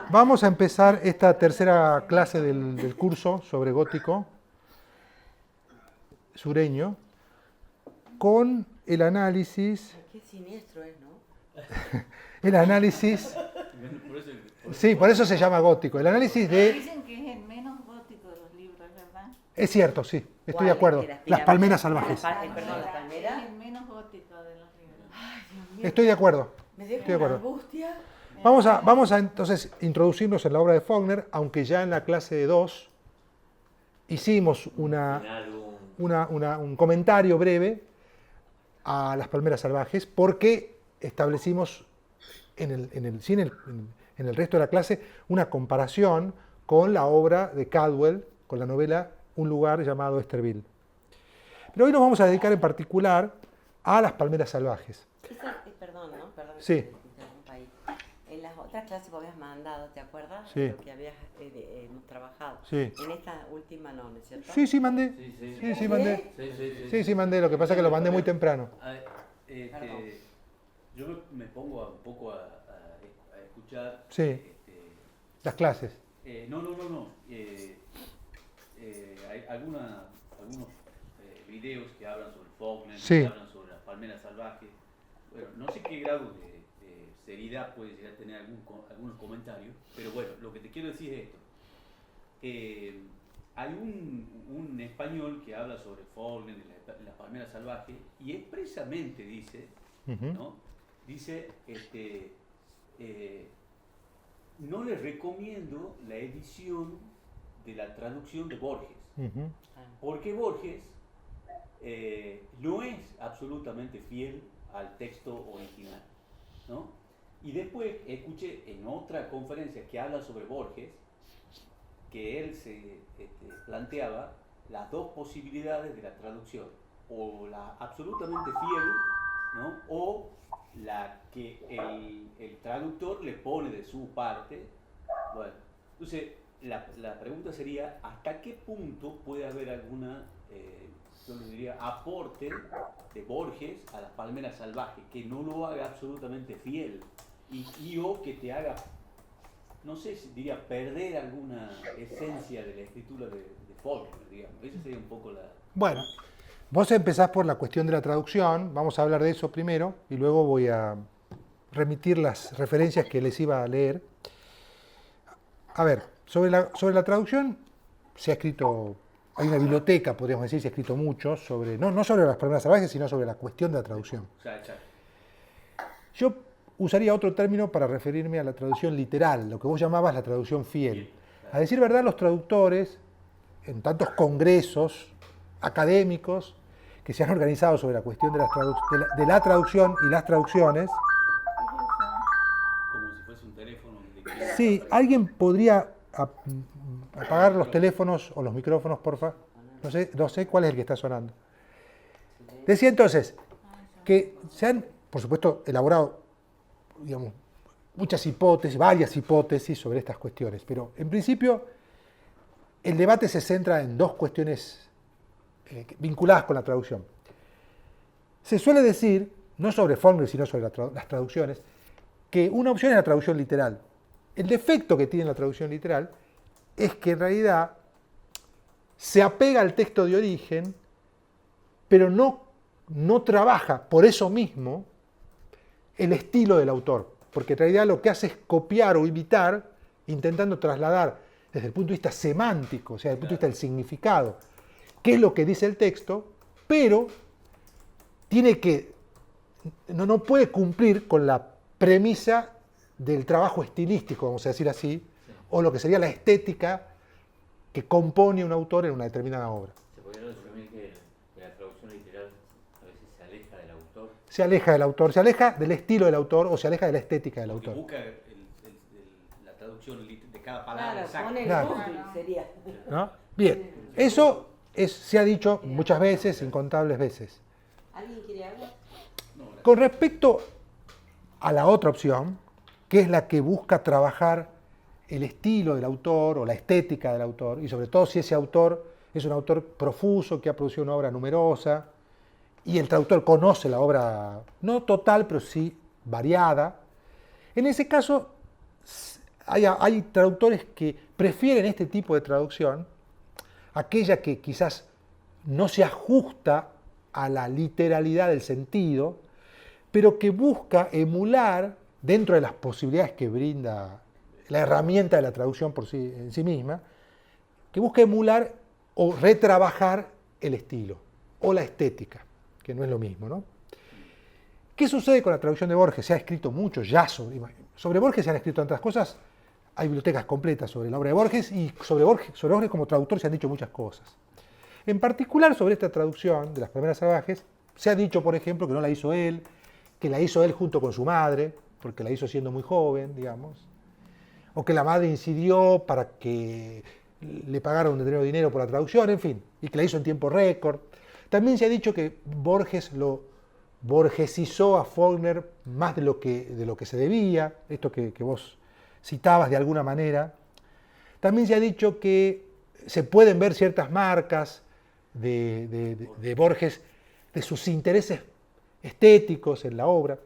Vamos a empezar esta tercera clase del curso sobre gótico sureño con el análisis. Qué siniestro es, ¿no? El análisis. Sí, por eso se llama gótico. El análisis de. Dicen que es el menos gótico de los libros, ¿verdad? Es cierto, sí, estoy ¿Cuál? de acuerdo. ¿De las Las pirámides? palmeras salvajes. Perdón, ¿la palmera? Es el menos gótico de los libros. Ay, Dios mío. Estoy de acuerdo. Me deja Estoy de una acuerdo. angustia. Vamos a entonces introducirnos en la obra de Faulkner, aunque ya en la clase de 2 hicimos un comentario breve a las palmeras salvajes, porque establecimos en el resto de la clase una comparación con la obra de Caldwell, con la novela Un lugar llamado Esterville. Pero hoy nos vamos a dedicar en particular a las palmeras salvajes. Perdón, ¿no? Perdón. Sí. Que te interrumpa ahí. En las otras clases vos habías mandado, ¿te acuerdas? Sí. Lo que habías hemos trabajado. Sí. En esta última no, ¿no es cierto? Sí, mandé. Sí, mandé. Sí, mandé. Lo que pasa es que lo mandé muy temprano. Perdón. Yo me pongo un poco a escuchar. Sí. Las clases. No. Hay algunos videos que hablan sobre Faulkner, Sí. que hablan sobre las palmeras salvajes. Bueno, no sé qué grado de seriedad puede llegar a tener algunos comentarios, pero bueno, lo que te quiero decir es esto. Hay un español que habla sobre Faulkner y las palmeras salvajes y expresamente dice, ¿no? Dice, no les recomiendo la edición de la traducción de Borges, porque Borges no es absolutamente fiel al texto original, ¿no? Y después escuché en otra conferencia que habla sobre Borges, que él se planteaba las dos posibilidades de la traducción, o la absolutamente fiel, ¿no? O la que el traductor le pone de su parte. Bueno, entonces la pregunta sería, ¿hasta qué punto puede haber alguna, yo le diría, aporte de Borges a las palmeras salvajes, que no lo haga absolutamente fiel y o que te haga, no sé si diría, perder alguna esencia de la escritura de Faulkner, digamos? Esa sería un poco la... Bueno, vos empezás por la cuestión de la traducción, vamos a hablar de eso primero y luego voy a remitir las referencias que les iba a leer. A ver, sobre la traducción se ha escrito, hay una biblioteca, podríamos decir, se ha escrito mucho, sobre, no sobre las palmeras salvajes, sino sobre la cuestión de la traducción. Yo usaría otro término para referirme a la traducción literal, lo que vos llamabas la traducción fiel. A decir verdad, los traductores, en tantos congresos académicos que se han organizado sobre la cuestión de la traducción y las traducciones. Como si fuese un teléfono. Sí, ¿alguien podría apagar los teléfonos o los micrófonos, porfa? No sé cuál es el que está sonando. Decía entonces que se han, por supuesto, elaborado, digamos, muchas hipótesis, varias hipótesis sobre estas cuestiones, pero en principio el debate se centra en dos cuestiones vinculadas con la traducción. Se suele decir, no sobre Faulkner, sino sobre las traducciones, que una opción es la traducción literal. El defecto que tiene la traducción literal es que en realidad se apega al texto de origen, pero no trabaja por eso mismo el estilo del autor, porque en realidad lo que hace es copiar o imitar, intentando trasladar desde el punto de vista semántico, o sea, desde el punto de vista del significado, qué es lo que dice el texto, pero no puede cumplir con la premisa del trabajo estilístico, vamos a decir así, o lo que sería la estética que compone un autor en una determinada obra. ¿Se podría resumir que la traducción literal a veces se aleja del autor? Se aleja del autor, se aleja del estilo del autor o se aleja de la estética del autor. Busca la traducción de cada palabra. Claro, pone el Claro. Google, sería. ¿No? Bien, eso se ha dicho muchas veces, incontables veces. ¿Alguien quiere hablar? Con respecto a la otra opción, que es la que busca trabajar el estilo del autor o la estética del autor, y sobre todo si ese autor es un autor profuso, que ha producido una obra numerosa, y el traductor conoce la obra, no total, pero sí variada, en ese caso hay traductores que prefieren este tipo de traducción, aquella que quizás no se ajusta a la literalidad del sentido, pero que busca emular, dentro de las posibilidades que brinda la herramienta de la traducción en sí misma, que busca emular o retrabajar el estilo o la estética, que no es lo mismo, ¿no? ¿Qué sucede con la traducción de Borges? Se ha escrito mucho ya sobre Borges, se han escrito tantas cosas, hay bibliotecas completas sobre la obra de Borges, y sobre Borges como traductor se han dicho muchas cosas. En particular sobre esta traducción de Las Palmeras Salvajes, se ha dicho, por ejemplo, que no la hizo él, que la hizo él junto con su madre, porque la hizo siendo muy joven, digamos, o que la madre incidió para que le pagaran un determinado dinero por la traducción, en fin, y que la hizo en tiempo récord. También se ha dicho que Borges lo borgesizó a Faulkner más de lo que se debía, esto que vos citabas de alguna manera. También se ha dicho que se pueden ver ciertas marcas de Borges, de sus intereses estéticos en la obra.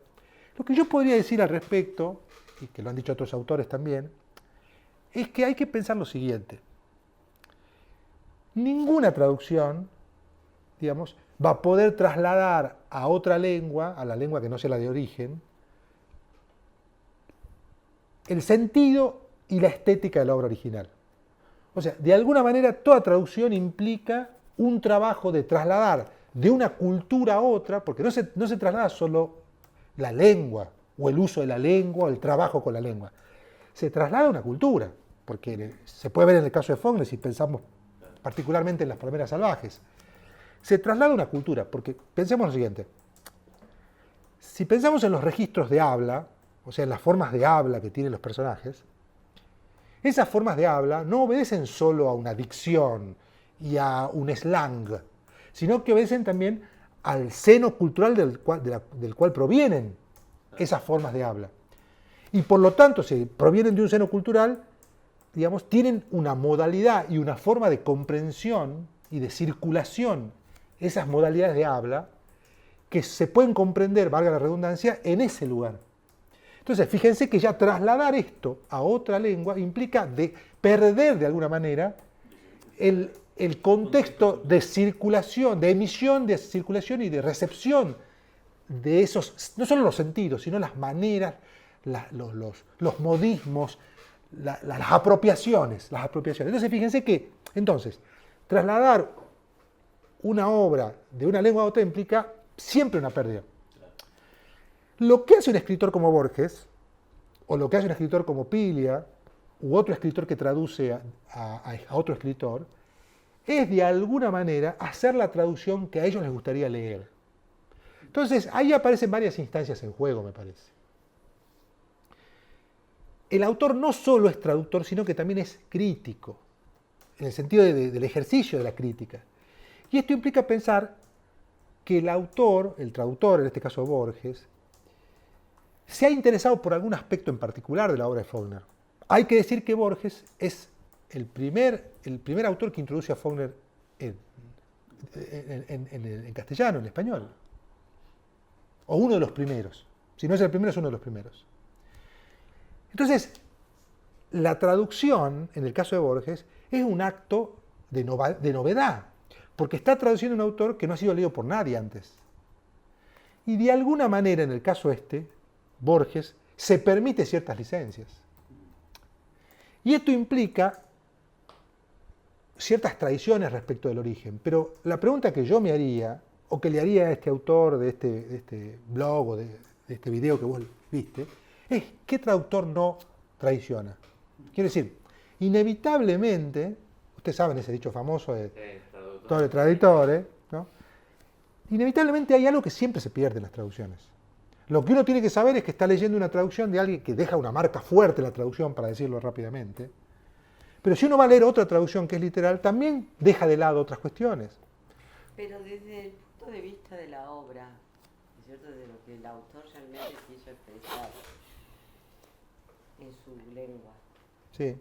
Lo que yo podría decir al respecto, y que lo han dicho otros autores también, es que hay que pensar lo siguiente. Ninguna traducción, digamos, va a poder trasladar a otra lengua, a la lengua que no sea la de origen, el sentido y la estética de la obra original. O sea, de alguna manera toda traducción implica un trabajo de trasladar de una cultura a otra, porque no se traslada solo la lengua, o el uso de la lengua, o el trabajo con la lengua. Se traslada una cultura, porque se puede ver en el caso de Faulkner, si pensamos particularmente en Las Palmeras Salvajes. Se traslada una cultura, porque pensemos lo siguiente. Si pensamos en los registros de habla, o sea, en las formas de habla que tienen los personajes, esas formas de habla no obedecen solo a una dicción y a un slang, sino que obedecen también al seno cultural del cual provienen esas formas de habla. Y por lo tanto, si provienen de un seno cultural, digamos, tienen una modalidad y una forma de comprensión y de circulación, esas modalidades de habla, que se pueden comprender, valga la redundancia, en ese lugar. Entonces, fíjense que ya trasladar esto a otra lengua implica perder de alguna manera el contexto de circulación, de emisión, de circulación y de recepción de esos, no solo los sentidos, sino las maneras, los modismos, las apropiaciones. Entonces, fíjense que, entonces, trasladar una obra de una lengua a otra implica siempre una pérdida. Lo que hace un escritor como Borges, o lo que hace un escritor como Pilia, u otro escritor que traduce a otro escritor, es de alguna manera hacer la traducción que a ellos les gustaría leer. Entonces, ahí aparecen varias instancias en juego, me parece. El autor no solo es traductor, sino que también es crítico, en el sentido del ejercicio de la crítica. Y esto implica pensar que el autor, el traductor, en este caso Borges, se ha interesado por algún aspecto en particular de la obra de Faulkner. Hay que decir que Borges es el primer autor que introduce a Faulkner en castellano, en español. O uno de los primeros. Si no es el primero, es uno de los primeros. Entonces, la traducción, en el caso de Borges, es un acto de novedad, porque está traduciendo un autor que no ha sido leído por nadie antes. Y de alguna manera, en el caso Borges, se permite ciertas licencias. Y esto implica ciertas tradiciones respecto del origen. Pero la pregunta que yo me haría, o que le haría a este autor de este blog o de este video que vos viste, es ¿qué traductor no traiciona? Quiero decir, inevitablemente, ustedes saben ese dicho famoso de traductores, ¿no? Inevitablemente hay algo que siempre se pierde en las traducciones. Lo que uno tiene que saber es que está leyendo una traducción de alguien que deja una marca fuerte en la traducción, para decirlo rápidamente. Pero si uno va a leer otra traducción que es literal, también deja de lado otras cuestiones. Pero desde el punto de vista de la obra, ¿no es cierto?, de lo que el autor realmente quiso expresar en su lengua. Sí.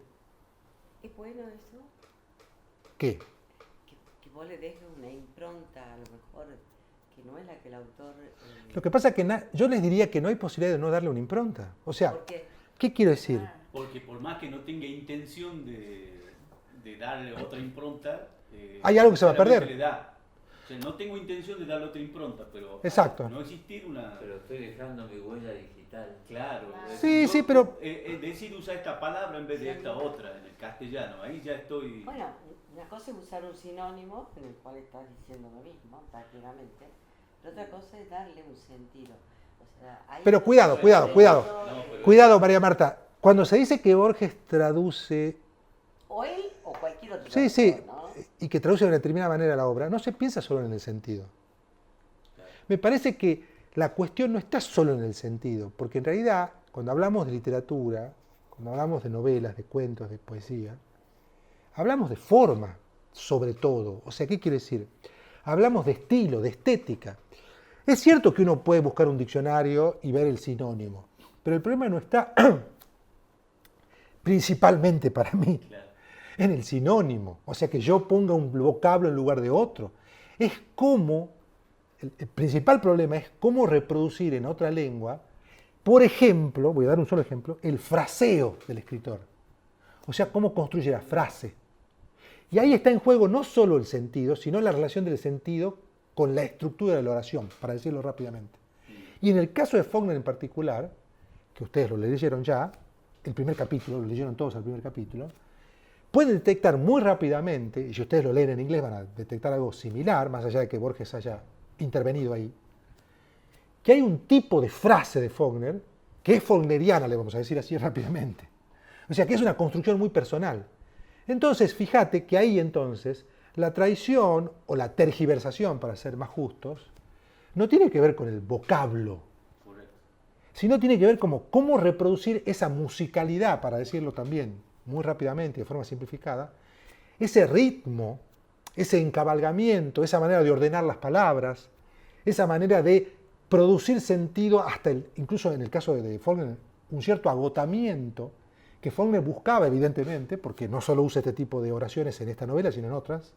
¿Es bueno eso? ¿Qué? Que vos le dejes una impronta, a lo mejor, que no es la que el autor... Lo que pasa es que yo les diría que no hay posibilidad de no darle una impronta. O sea, ¿qué quiero decir? Porque por más que no tenga intención de darle otra impronta, hay algo que se va a perder. le da. O sea, no tengo intención de darle otra impronta, pero Exacto. no existir una... Pero estoy dejando mi huella digital. Claro. Sí, sí, pero... decir usar esta palabra en vez de esta otra en el castellano, ahí ya estoy... Bueno, una cosa es usar un sinónimo en el cual estás diciendo lo mismo, prácticamente, pero otra cosa es darle un sentido. O sea, Pero cuidado. Cuidado, María Marta. Cuando se dice que Borges traduce... O él o cualquier otro. Sí, sí, autor, ¿no? y que traduce de una determinada manera la obra, no se piensa solo en el sentido. Me parece que la cuestión no está solo en el sentido, porque en realidad, cuando hablamos de literatura, cuando hablamos de novelas, de cuentos, de poesía, hablamos de forma, sobre todo. O sea, ¿qué quiere decir? Hablamos de estilo, de estética. Es cierto que uno puede buscar un diccionario y ver el sinónimo, pero el problema no está, principalmente para mí, en el sinónimo. O sea, que yo ponga un vocablo en lugar de otro. Es cómo, el principal problema es cómo reproducir en otra lengua, por ejemplo, voy a dar un solo ejemplo, el fraseo del escritor. O sea, cómo construye la frase. Y ahí está en juego no solo el sentido, sino la relación del sentido con la estructura de la oración, para decirlo rápidamente. Y en el caso de Faulkner en particular, que ustedes lo leyeron ya, el primer capítulo, lo leyeron todos al primer capítulo, pueden detectar muy rápidamente, y si ustedes lo leen en inglés van a detectar algo similar, más allá de que Borges haya intervenido ahí, que hay un tipo de frase de Faulkner, que es faulkneriana, le vamos a decir así rápidamente. O sea, que es una construcción muy personal. Entonces, fíjate que ahí entonces la traición o la tergiversación, para ser más justos, no tiene que ver con el vocablo, sino tiene que ver como cómo reproducir esa musicalidad, para decirlo también muy rápidamente y de forma simplificada, ese ritmo, ese encabalgamiento, esa manera de ordenar las palabras, esa manera de producir sentido hasta, incluso en el caso de Faulkner, un cierto agotamiento que Faulkner buscaba evidentemente, porque no solo usa este tipo de oraciones en esta novela, sino en otras,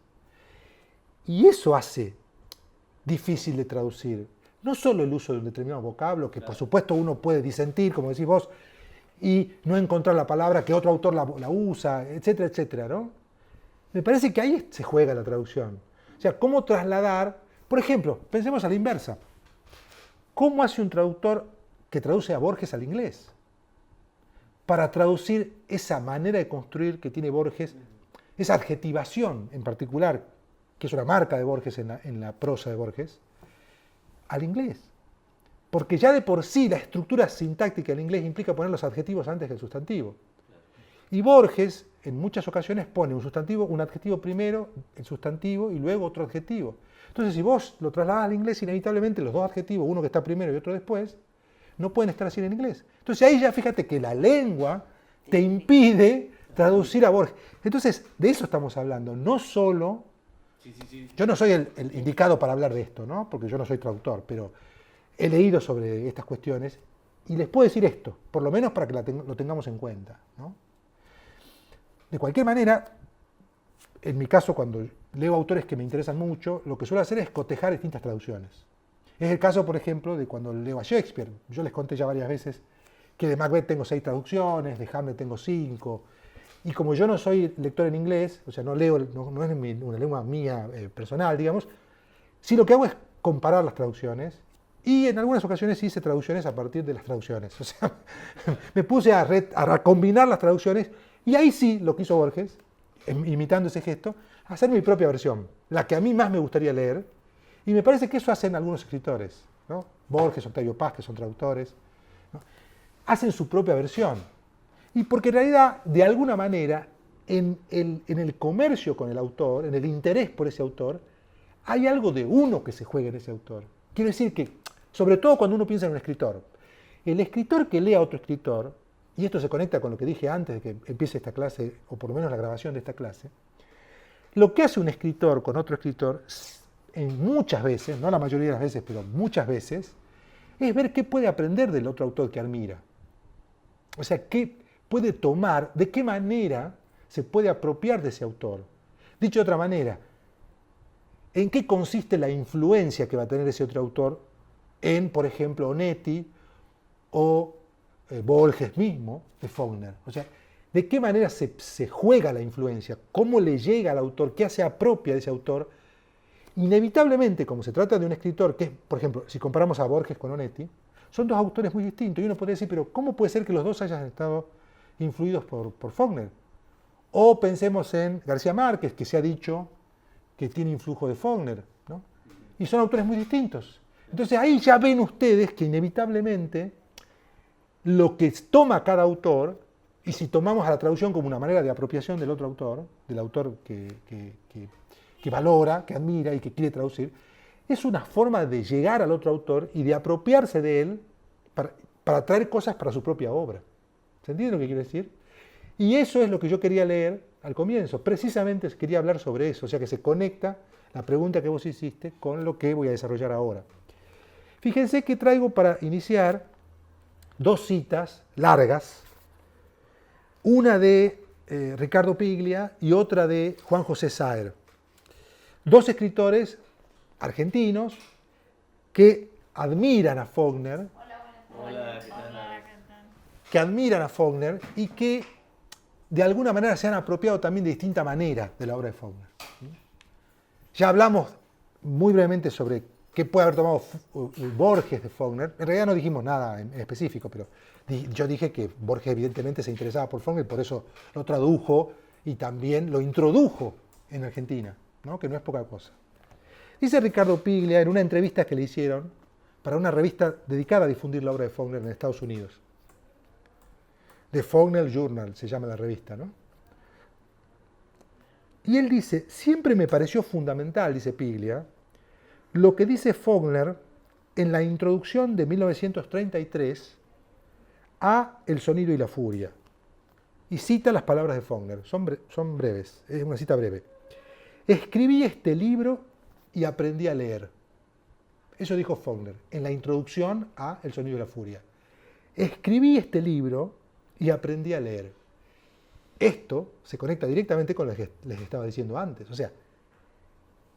y eso hace difícil de traducir. No solo el uso de un determinado vocablo, que por supuesto uno puede disentir, como decís vos, y no encontrar la palabra que otro autor la usa, etcétera, etcétera, ¿no? Me parece que ahí se juega la traducción. O sea, cómo trasladar, por ejemplo, pensemos a la inversa. ¿Cómo hace un traductor que traduce a Borges al inglés? Para traducir esa manera de construir que tiene Borges, esa adjetivación en particular, que es una marca de Borges en la prosa de Borges, al inglés. Porque ya de por sí la estructura sintáctica del inglés implica poner los adjetivos antes que el sustantivo. Y Borges en muchas ocasiones pone un adjetivo primero, el sustantivo, y luego otro adjetivo. Entonces si vos lo trasladás al inglés, inevitablemente los dos adjetivos, uno que está primero y otro después, no pueden estar así en inglés. Entonces ahí ya fíjate que la lengua te impide traducir a Borges. Entonces de eso estamos hablando, no solo... Yo no soy el indicado para hablar de esto, ¿no? Porque yo no soy traductor, pero he leído sobre estas cuestiones y les puedo decir esto, por lo menos para que lo tengamos en cuenta, ¿no? De cualquier manera, en mi caso, cuando leo autores que me interesan mucho, lo que suelo hacer es cotejar distintas traducciones. Es el caso, por ejemplo, de cuando leo a Shakespeare. Yo les conté ya varias veces que de Macbeth tengo 6 traducciones, de Hamlet tengo 5. Y como yo no soy lector en inglés, o sea, no leo, no es una lengua mía personal, digamos, sí lo que hago es comparar las traducciones y en algunas ocasiones hice traducciones a partir de las traducciones. O sea, me puse a combinar las traducciones y ahí sí lo que hizo Borges, imitando ese gesto, hacer mi propia versión, la que a mí más me gustaría leer, y me parece que eso hacen algunos escritores, ¿no? Borges, Octavio Paz, que son traductores, ¿no? Hacen su propia versión. Y porque en realidad, de alguna manera, en el comercio con el autor, en el interés por ese autor, hay algo de uno que se juega en ese autor. Quiero decir que, sobre todo cuando uno piensa en un escritor, el escritor que lee a otro escritor, y esto se conecta con lo que dije antes de que empiece esta clase, o por lo menos la grabación de esta clase, lo que hace un escritor con otro escritor, en muchas veces, no la mayoría de las veces, pero muchas veces, es ver qué puede aprender del otro autor que admira. O sea, qué puede tomar, de qué manera se puede apropiar de ese autor. Dicho de otra manera, ¿en qué consiste la influencia que va a tener ese otro autor en, por ejemplo, Onetti o Borges mismo, de Faulkner. O sea, de qué manera se juega la influencia, cómo le llega al autor, qué hace apropia de ese autor. Inevitablemente, como se trata de un escritor que es, por ejemplo, si comparamos a Borges con Onetti, son dos autores muy distintos. Y uno podría decir, pero ¿cómo puede ser que los dos hayan estado influidos por Faulkner? O pensemos en García Márquez, que se ha dicho que tiene influjo de Faulkner, ¿no? Y son autores muy distintos. Entonces ahí ya ven ustedes que inevitablemente lo que toma cada autor, y si tomamos a la traducción como una manera de apropiación del otro autor, del autor que valora, que admira y que quiere traducir, es una forma de llegar al otro autor y de apropiarse de él para traer cosas para su propia obra. ¿Se entiende lo que quiero decir? Y eso es lo que yo quería leer al comienzo. Precisamente quería hablar sobre eso, o sea que se conecta la pregunta que vos hiciste con lo que voy a desarrollar ahora. Fíjense que traigo para iniciar dos citas largas, una de Ricardo Piglia y otra de Juan José Saer. Dos escritores argentinos que admiran a Faulkner, Hola, ¿qué tal? que admiran a Faulkner y que de alguna manera se han apropiado también de distinta manera de la obra de Faulkner. Ya hablamos muy brevemente sobre qué puede haber tomado Borges de Faulkner. En realidad no dijimos nada en específico, pero yo dije que Borges evidentemente se interesaba por Faulkner, por eso lo tradujo y también lo introdujo en Argentina, ¿no? Que no es poca cosa. Dice Ricardo Piglia en una entrevista que le hicieron para una revista dedicada a difundir la obra de Faulkner en Estados Unidos. The Faulkner Journal se llama la revista, ¿no? Y él dice, siempre me pareció fundamental, dice Piglia, lo que dice Faulkner en la introducción de 1933 a El sonido y la furia. Y cita las palabras de Faulkner, son breves, es una cita breve. Escribí este libro y aprendí a leer. Eso dijo Faulkner en la introducción a El sonido y la furia. Escribí este libro y aprendí a leer. Esto se conecta directamente con lo que les estaba diciendo antes. O sea,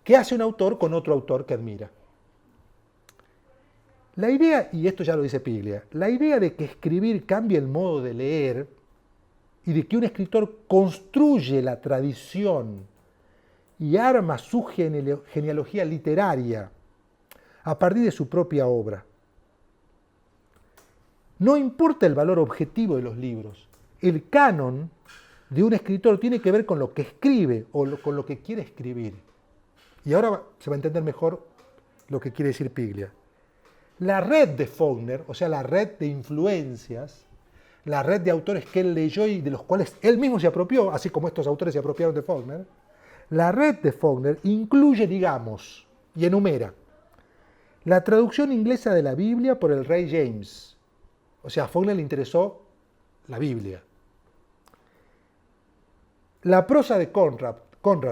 ¿qué hace un autor con otro autor que admira? La idea, y esto ya lo dice Piglia, la idea de que escribir cambie el modo de leer y de que un escritor construye la tradición y arma su genealogía literaria a partir de su propia obra. No importa el valor objetivo de los libros, el canon de un escritor tiene que ver con lo que escribe o con lo que quiere escribir. Y ahora se va a entender mejor lo que quiere decir Piglia. La red de Faulkner, o sea, la red de influencias, la red de autores que él leyó y de los cuales él mismo se apropió, así como estos autores se apropiaron de Faulkner, la red de Faulkner incluye, digamos, y enumera, la traducción inglesa de la Biblia por el rey James. O sea, a Faulkner le interesó la Biblia. La prosa de Conrad,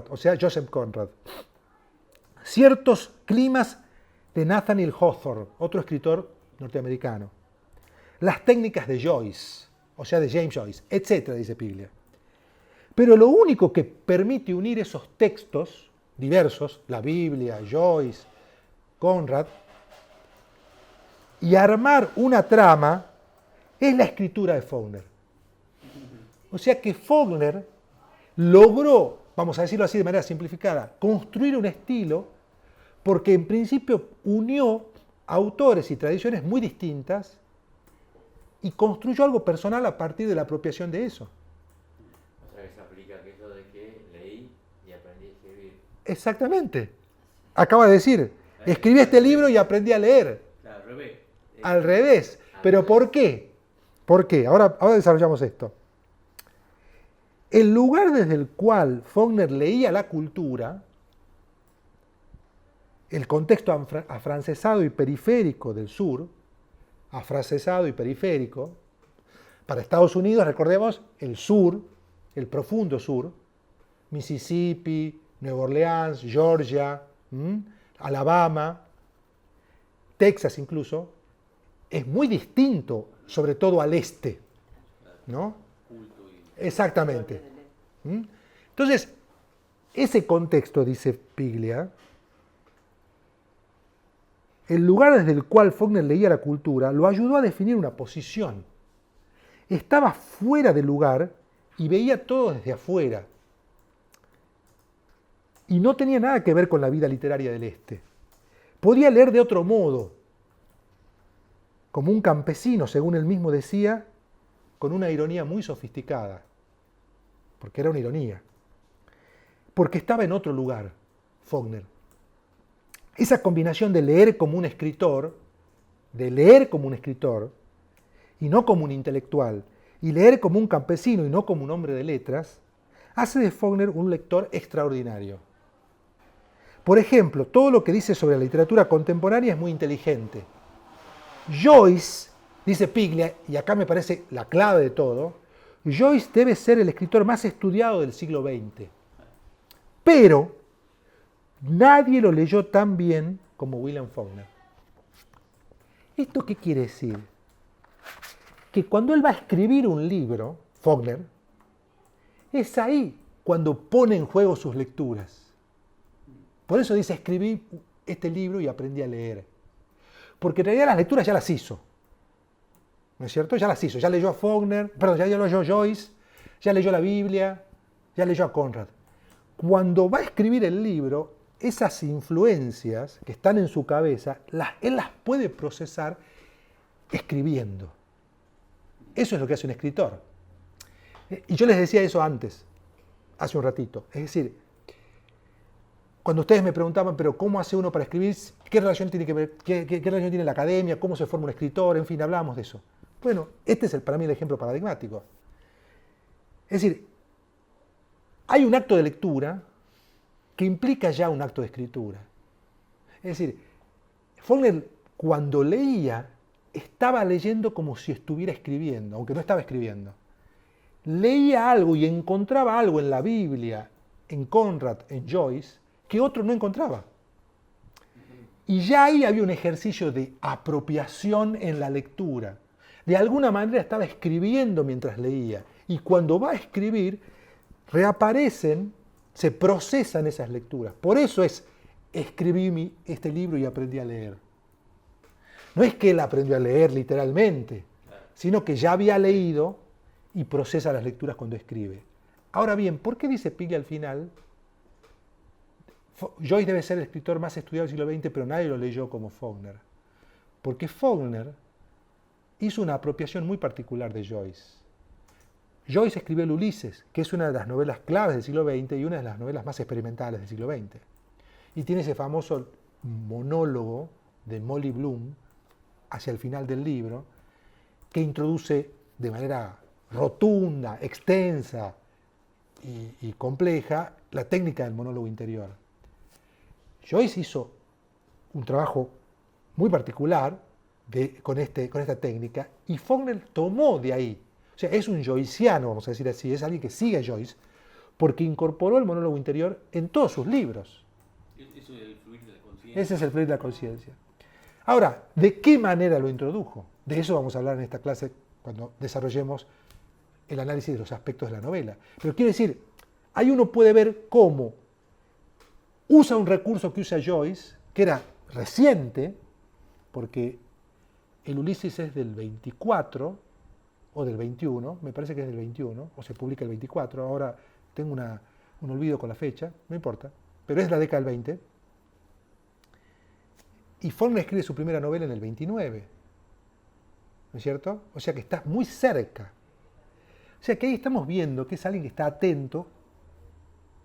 o sea, Joseph Conrad. Ciertos climas de Nathaniel Hawthorne, otro escritor norteamericano. Las técnicas de Joyce, o sea, de James Joyce, etcétera, dice Piglia. Pero lo único que permite unir esos textos diversos, la Biblia, Joyce, Conrad, y armar una trama, es la escritura de Faulkner. O sea que Faulkner logró, vamos a decirlo así de manera simplificada, construir un estilo porque en principio unió autores y tradiciones muy distintas y construyó algo personal a partir de la apropiación de eso. O sea que se aplica aquello de que leí y aprendí a escribir. Exactamente. Acaba de decir, escribí este libro y aprendí a leer. Claro, al revés. Al revés. ¿Pero por qué? ¿Por qué? Ahora desarrollamos esto. El lugar desde el cual Faulkner leía la cultura, el contexto afrancesado y periférico del sur, afrancesado y periférico, para Estados Unidos, recordemos, el sur, el profundo sur, Mississippi, Nueva Orleans, Georgia, Alabama, Texas incluso, es muy distinto, sobre todo al este, ¿no? Exactamente. Entonces, ese contexto, dice Piglia, el lugar desde el cual Faulkner leía la cultura, lo ayudó a definir una posición estaba fuera del lugar y veía todo desde afuera. Y no tenía nada que ver con la vida literaria del Este. Podía leer de otro modo, como un campesino, según él mismo decía, con una ironía muy sofisticada, porque era una ironía, porque estaba en otro lugar, Faulkner. Esa combinación de leer como un escritor, y no como un intelectual, y leer como un campesino y no como un hombre de letras, hace de Faulkner un lector extraordinario. Por ejemplo, todo lo que dice sobre la literatura contemporánea es muy inteligente. Joyce, dice Piglia, y acá me parece la clave de todo, Joyce debe ser el escritor más estudiado del siglo XX. Pero nadie lo leyó tan bien como William Faulkner. ¿Esto qué quiere decir? Que cuando él va a escribir un libro, Faulkner, es ahí cuando pone en juego sus lecturas. Por eso dice, escribí este libro y aprendí a leer. Porque en realidad las lecturas ya las hizo. ¿No es cierto? Ya las hizo. Ya leyó a Faulkner, perdón, ya leyó a Joyce, ya leyó la Biblia, ya leyó a Conrad. Cuando va a escribir el libro, esas influencias que están en su cabeza, él las puede procesar escribiendo. Eso es lo que hace un escritor. Y yo les decía eso antes, hace un ratito. Es decir, cuando ustedes me preguntaban, pero ¿cómo hace uno para escribir? ¿Qué relación tiene que ver? ¿Qué relación tiene la academia? ¿Cómo se forma un escritor? En fin, hablábamos de eso. Bueno, este es para mí el ejemplo paradigmático. Es decir, hay un acto de lectura que implica ya un acto de escritura. Es decir, Faulkner cuando leía, estaba leyendo como si estuviera escribiendo, aunque no estaba escribiendo. Leía algo y encontraba algo en la Biblia, en Conrad, en Joyce, que otro no encontraba. Y ya ahí había un ejercicio de apropiación en la lectura. De alguna manera estaba escribiendo mientras leía. Y cuando va a escribir, reaparecen, se procesan esas lecturas. Por eso es, escribí este libro y aprendí a leer. No es que él aprendió a leer literalmente, sino que ya había leído y procesa las lecturas cuando escribe. Ahora bien, ¿por qué dice Piglia al final? Joyce debe ser el escritor más estudiado del siglo XX, pero nadie lo leyó como Faulkner. Porque Faulkner hizo una apropiación muy particular de Joyce. Joyce escribió el Ulises, que es una de las novelas claves del siglo XX y una de las novelas más experimentales del siglo XX. Y tiene ese famoso monólogo de Molly Bloom hacia el final del libro, que introduce de manera rotunda, extensa y compleja la técnica del monólogo interior. Joyce hizo un trabajo muy particular con esta técnica y Faulkner tomó de ahí. O sea, es un joyciano, vamos a decir así, es alguien que sigue a Joyce porque incorporó el monólogo interior en todos sus libros. Eso es el fluir de la conciencia. Ese es el fluir de la conciencia. Ahora, ¿de qué manera lo introdujo? De eso vamos a hablar en esta clase cuando desarrollemos el análisis de los aspectos de la novela. Pero quiero decir, ahí uno puede ver cómo usa un recurso que usa Joyce, que era reciente, porque el Ulises es del 24 o del 21, me parece que es del 21, o se publica el 24, ahora tengo un olvido con la fecha, no importa, pero es la década del 20. Y Faulkner escribe su primera novela en el 29, ¿no es cierto? O sea que está muy cerca. O sea que ahí estamos viendo que es alguien que está atento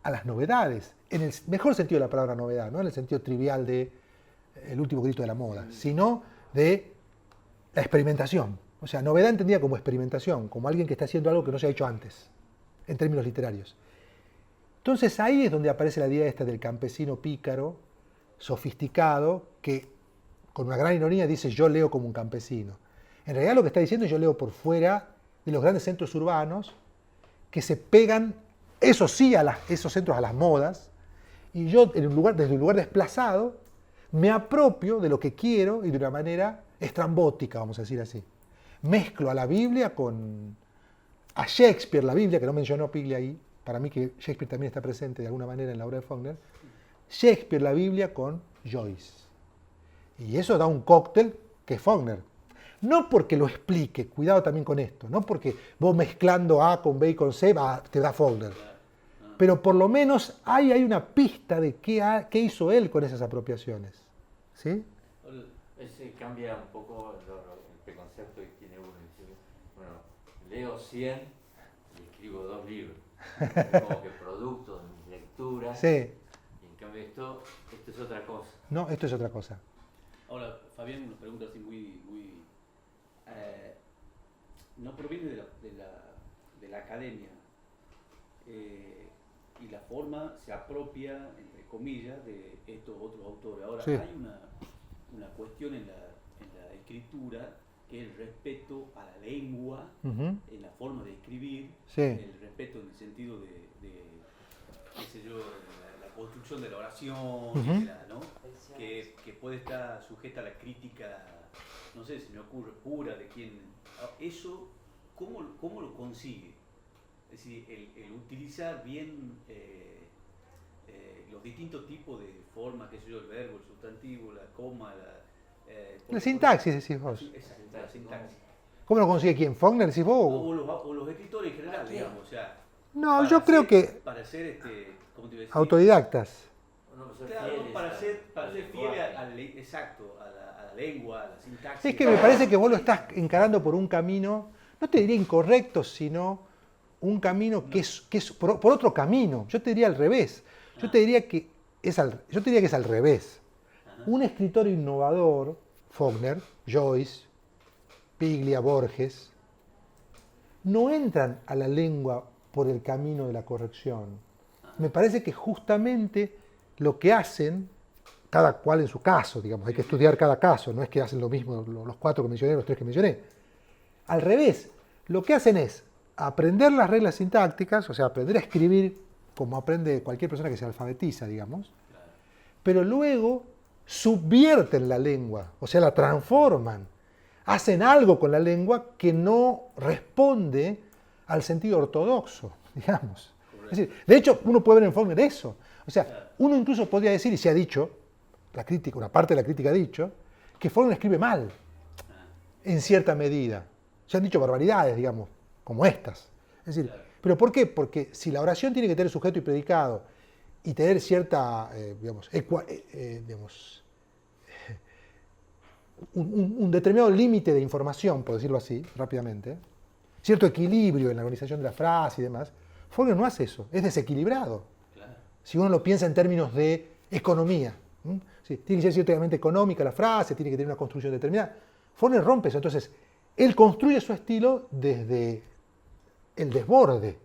a las novedades, en el mejor sentido de la palabra novedad, no en el sentido trivial de el último grito de la moda, sino de la experimentación. O sea, novedad entendida como experimentación, como alguien que está haciendo algo que no se ha hecho antes, en términos literarios. Entonces ahí es donde aparece la idea esta del campesino pícaro, sofisticado, que con una gran ironía dice yo leo como un campesino. En realidad lo que está diciendo es yo leo por fuera de los grandes centros urbanos que se pegan, eso sí, esos centros a las modas, y yo desde un lugar desplazado me apropio de lo que quiero y de una manera estrambótica, vamos a decir así. Mezclo a la Biblia a Shakespeare, la Biblia, que no mencionó Piglia ahí, para mí que Shakespeare también está presente de alguna manera en la obra de Faulkner, Shakespeare, la Biblia con Joyce. Y eso da un cóctel que es Faulkner. No porque lo explique, cuidado también con esto, no porque vos mezclando A con B y con C te da Faulkner. Pero por lo menos hay una pista de qué hizo él con esas apropiaciones. ¿Sí? Ese cambia un poco el preconcepto que tiene uno. Dice, bueno, leo 100 y escribo 2 libros. Es como que producto de mis lecturas. Sí. Y en cambio esto es otra cosa. No, esto es otra cosa. Ahora, Fabián nos pregunta así muy no proviene de la academia y la forma se apropia, entre comillas, de estos otros autores. Ahora, Sí. hay una cuestión en la escritura que es el respeto a la lengua, Ujú. en la forma de escribir, Sí. el respeto en el sentido de qué sé yo, la construcción de la oración, Ujú. ¿no? que puede estar sujeta a la crítica, no sé, se me ocurre, pura de quién. Eso, ¿cómo lo consigue? Es decir, el utilizar bien los distintos tipos de formas, qué sé yo, el verbo, el sustantivo, la coma, La sintaxis, decís vos. Exacto, la sintaxis. ¿Cómo lo consigue quién? ¿Faulkner decís vos? O los escritores en general, digamos, o sea. No, para yo creo ser- que Para ser, ¿cómo te iba a decir? autodidactas. Uno ser Claro, fieles para ser al fiel lenguaje. exacto, a la lengua, a la sintaxis. Es que me parece que vos lo estás encarando por un camino, no te diría incorrecto, sino un camino que es por otro camino. Yo te diría al revés. Yo te diría que es al revés. Ajá. Un escritor innovador, Faulkner, Joyce, Piglia, Borges, no entran a la lengua por el camino de la corrección. Me parece que justamente lo que hacen, cada cual en su caso, digamos, hay que estudiar cada caso, no es que hacen lo mismo los 4 que mencioné, los 3 que mencioné. Al revés, lo que hacen es aprender las reglas sintácticas, o sea, aprender a escribir como aprende cualquier persona que se alfabetiza, digamos, pero luego subvierten la lengua, o sea, la transforman, hacen algo con la lengua que no responde al sentido ortodoxo, digamos. Es decir, de hecho, uno puede ver en Faulkner eso. O sea, uno incluso podría decir, y se ha dicho, la crítica, una parte de la crítica ha dicho, que Faulkner escribe mal, en cierta medida. Se han dicho barbaridades, digamos, como estas. Es decir, ¿pero por qué? Porque si la oración tiene que tener sujeto y predicado y tener cierta, un determinado límite de información, por decirlo así, rápidamente, cierto equilibrio en la organización de la frase y demás, Faulkner no hace eso, es desequilibrado. Claro. Si uno lo piensa en términos de economía, sí, tiene que ser ciertamente económica la frase, tiene que tener una construcción determinada. Faulkner rompe eso, entonces él construye su estilo desde el desborde,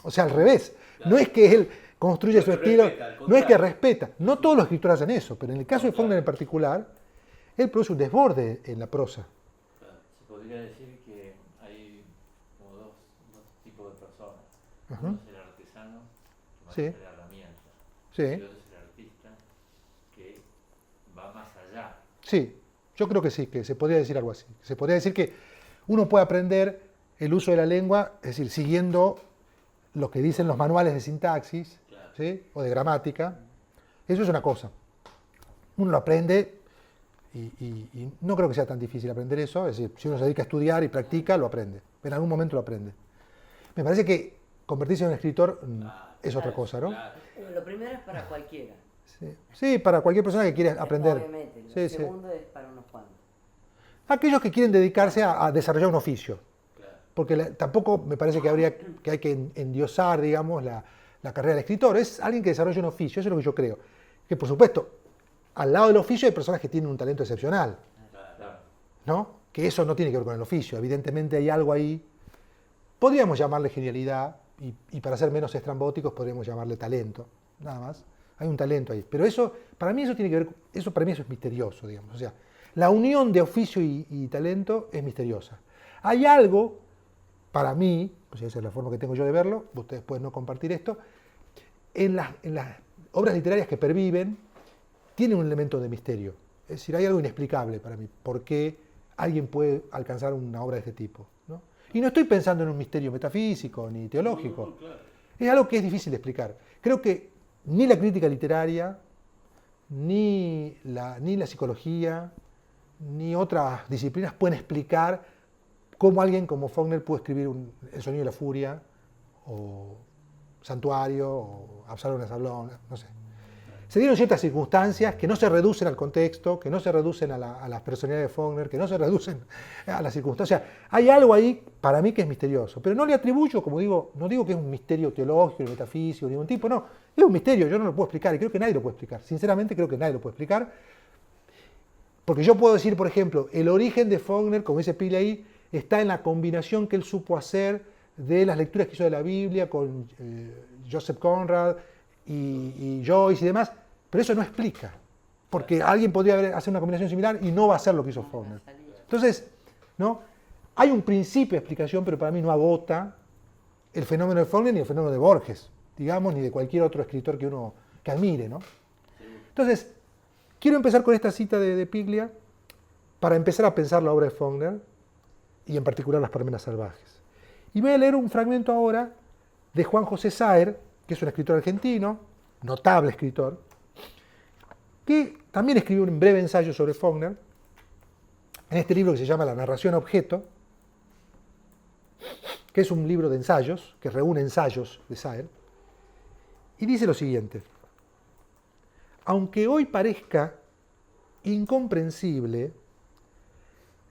o sea, al revés. Claro. No es que él construye No su que estilo, respeta, al no es que contrario. respeta, no todos los escritores hacen eso, pero en el caso de Faulkner en particular, él produce un desborde en la prosa. Se podría decir que hay como dos tipos de personas. Ajá. Uno es el artesano, que más Sí. es la herramienta. Sí. Y otro es el artista, que va más allá. Sí, yo creo que sí, que se podría decir algo así. Se podría decir que uno puede aprender el uso de la lengua, es decir, siguiendo lo que dicen los manuales de sintaxis, Claro. ¿sí? O de gramática. Eso es una cosa. Uno lo aprende y no creo que sea tan difícil aprender eso. Es decir, si uno se dedica a estudiar y practica, lo aprende. En algún momento lo aprende. Me parece que convertirse en un escritor es otra cosa, ¿no? Claro. Lo primero es para cualquiera. Sí. Sí, para cualquier persona que quiera aprender. Obviamente. Lo Sí, sí. segundo es para unos cuantos. Aquellos que quieren dedicarse a desarrollar un oficio. Claro. Porque tampoco me parece que hay que endiosar, digamos, la carrera del escritor. Es alguien que desarrolla un oficio, eso es lo que yo creo. Que por supuesto, al lado del oficio hay personas que tienen un talento excepcional, Claro. ¿no? Que eso no tiene que ver con el oficio. Evidentemente hay algo ahí. Podríamos llamarle genialidad, y para ser menos estrambóticos podríamos llamarle talento, nada más. Hay un talento ahí. Pero eso, para mí eso tiene que ver, para mí eso es misterioso, digamos. O sea, la unión de oficio y talento es misteriosa. Hay algo, para mí, pues esa es la forma que tengo yo de verlo, ustedes pueden no compartir esto, en las obras literarias que perviven, tiene un elemento de misterio. Es decir, hay algo inexplicable para mí, por qué alguien puede alcanzar una obra de este tipo, ¿no? Y no estoy pensando en un misterio metafísico ni teológico. No, claro. Es algo que es difícil de explicar. Creo que ni la crítica literaria, ni la psicología, ni otras disciplinas pueden explicar cómo alguien como Faulkner pudo escribir El sonido de la furia, o Santuario, o Absalón, no sé. Se dieron ciertas circunstancias que no se reducen al contexto, que no se reducen a las personalidades de Faulkner, que no se reducen a las circunstancias. Hay algo ahí, para mí, que es misterioso. Pero no le atribuyo, como digo, no digo que es un misterio teológico, metafísico, de ningún tipo, no. Es un misterio, yo no lo puedo explicar, y creo que nadie lo puede explicar. Sinceramente, creo que nadie lo puede explicar. Porque yo puedo decir, por ejemplo, el origen de Faulkner, como dice Pili ahí, está en la combinación que él supo hacer de las lecturas que hizo de la Biblia con Joseph Conrad y Joyce y demás, pero eso no explica, porque alguien podría hacer una combinación similar y no va a hacer lo que hizo Faulkner. Entonces, ¿no? Hay un principio de explicación, pero para mí no agota el fenómeno de Faulkner ni el fenómeno de Borges, digamos, ni de cualquier otro escritor que admire, ¿no? Entonces, quiero empezar con esta cita de Piglia para empezar a pensar la obra de Faulkner y en particular Las Parmenas Salvajes. Y voy a leer un fragmento ahora de Juan José Saer, que es un escritor argentino, notable escritor, que también escribió un breve ensayo sobre Faulkner, en este libro que se llama La narración objeto, que es un libro de ensayos, que reúne ensayos de Saer, y dice lo siguiente: aunque hoy parezca incomprensible,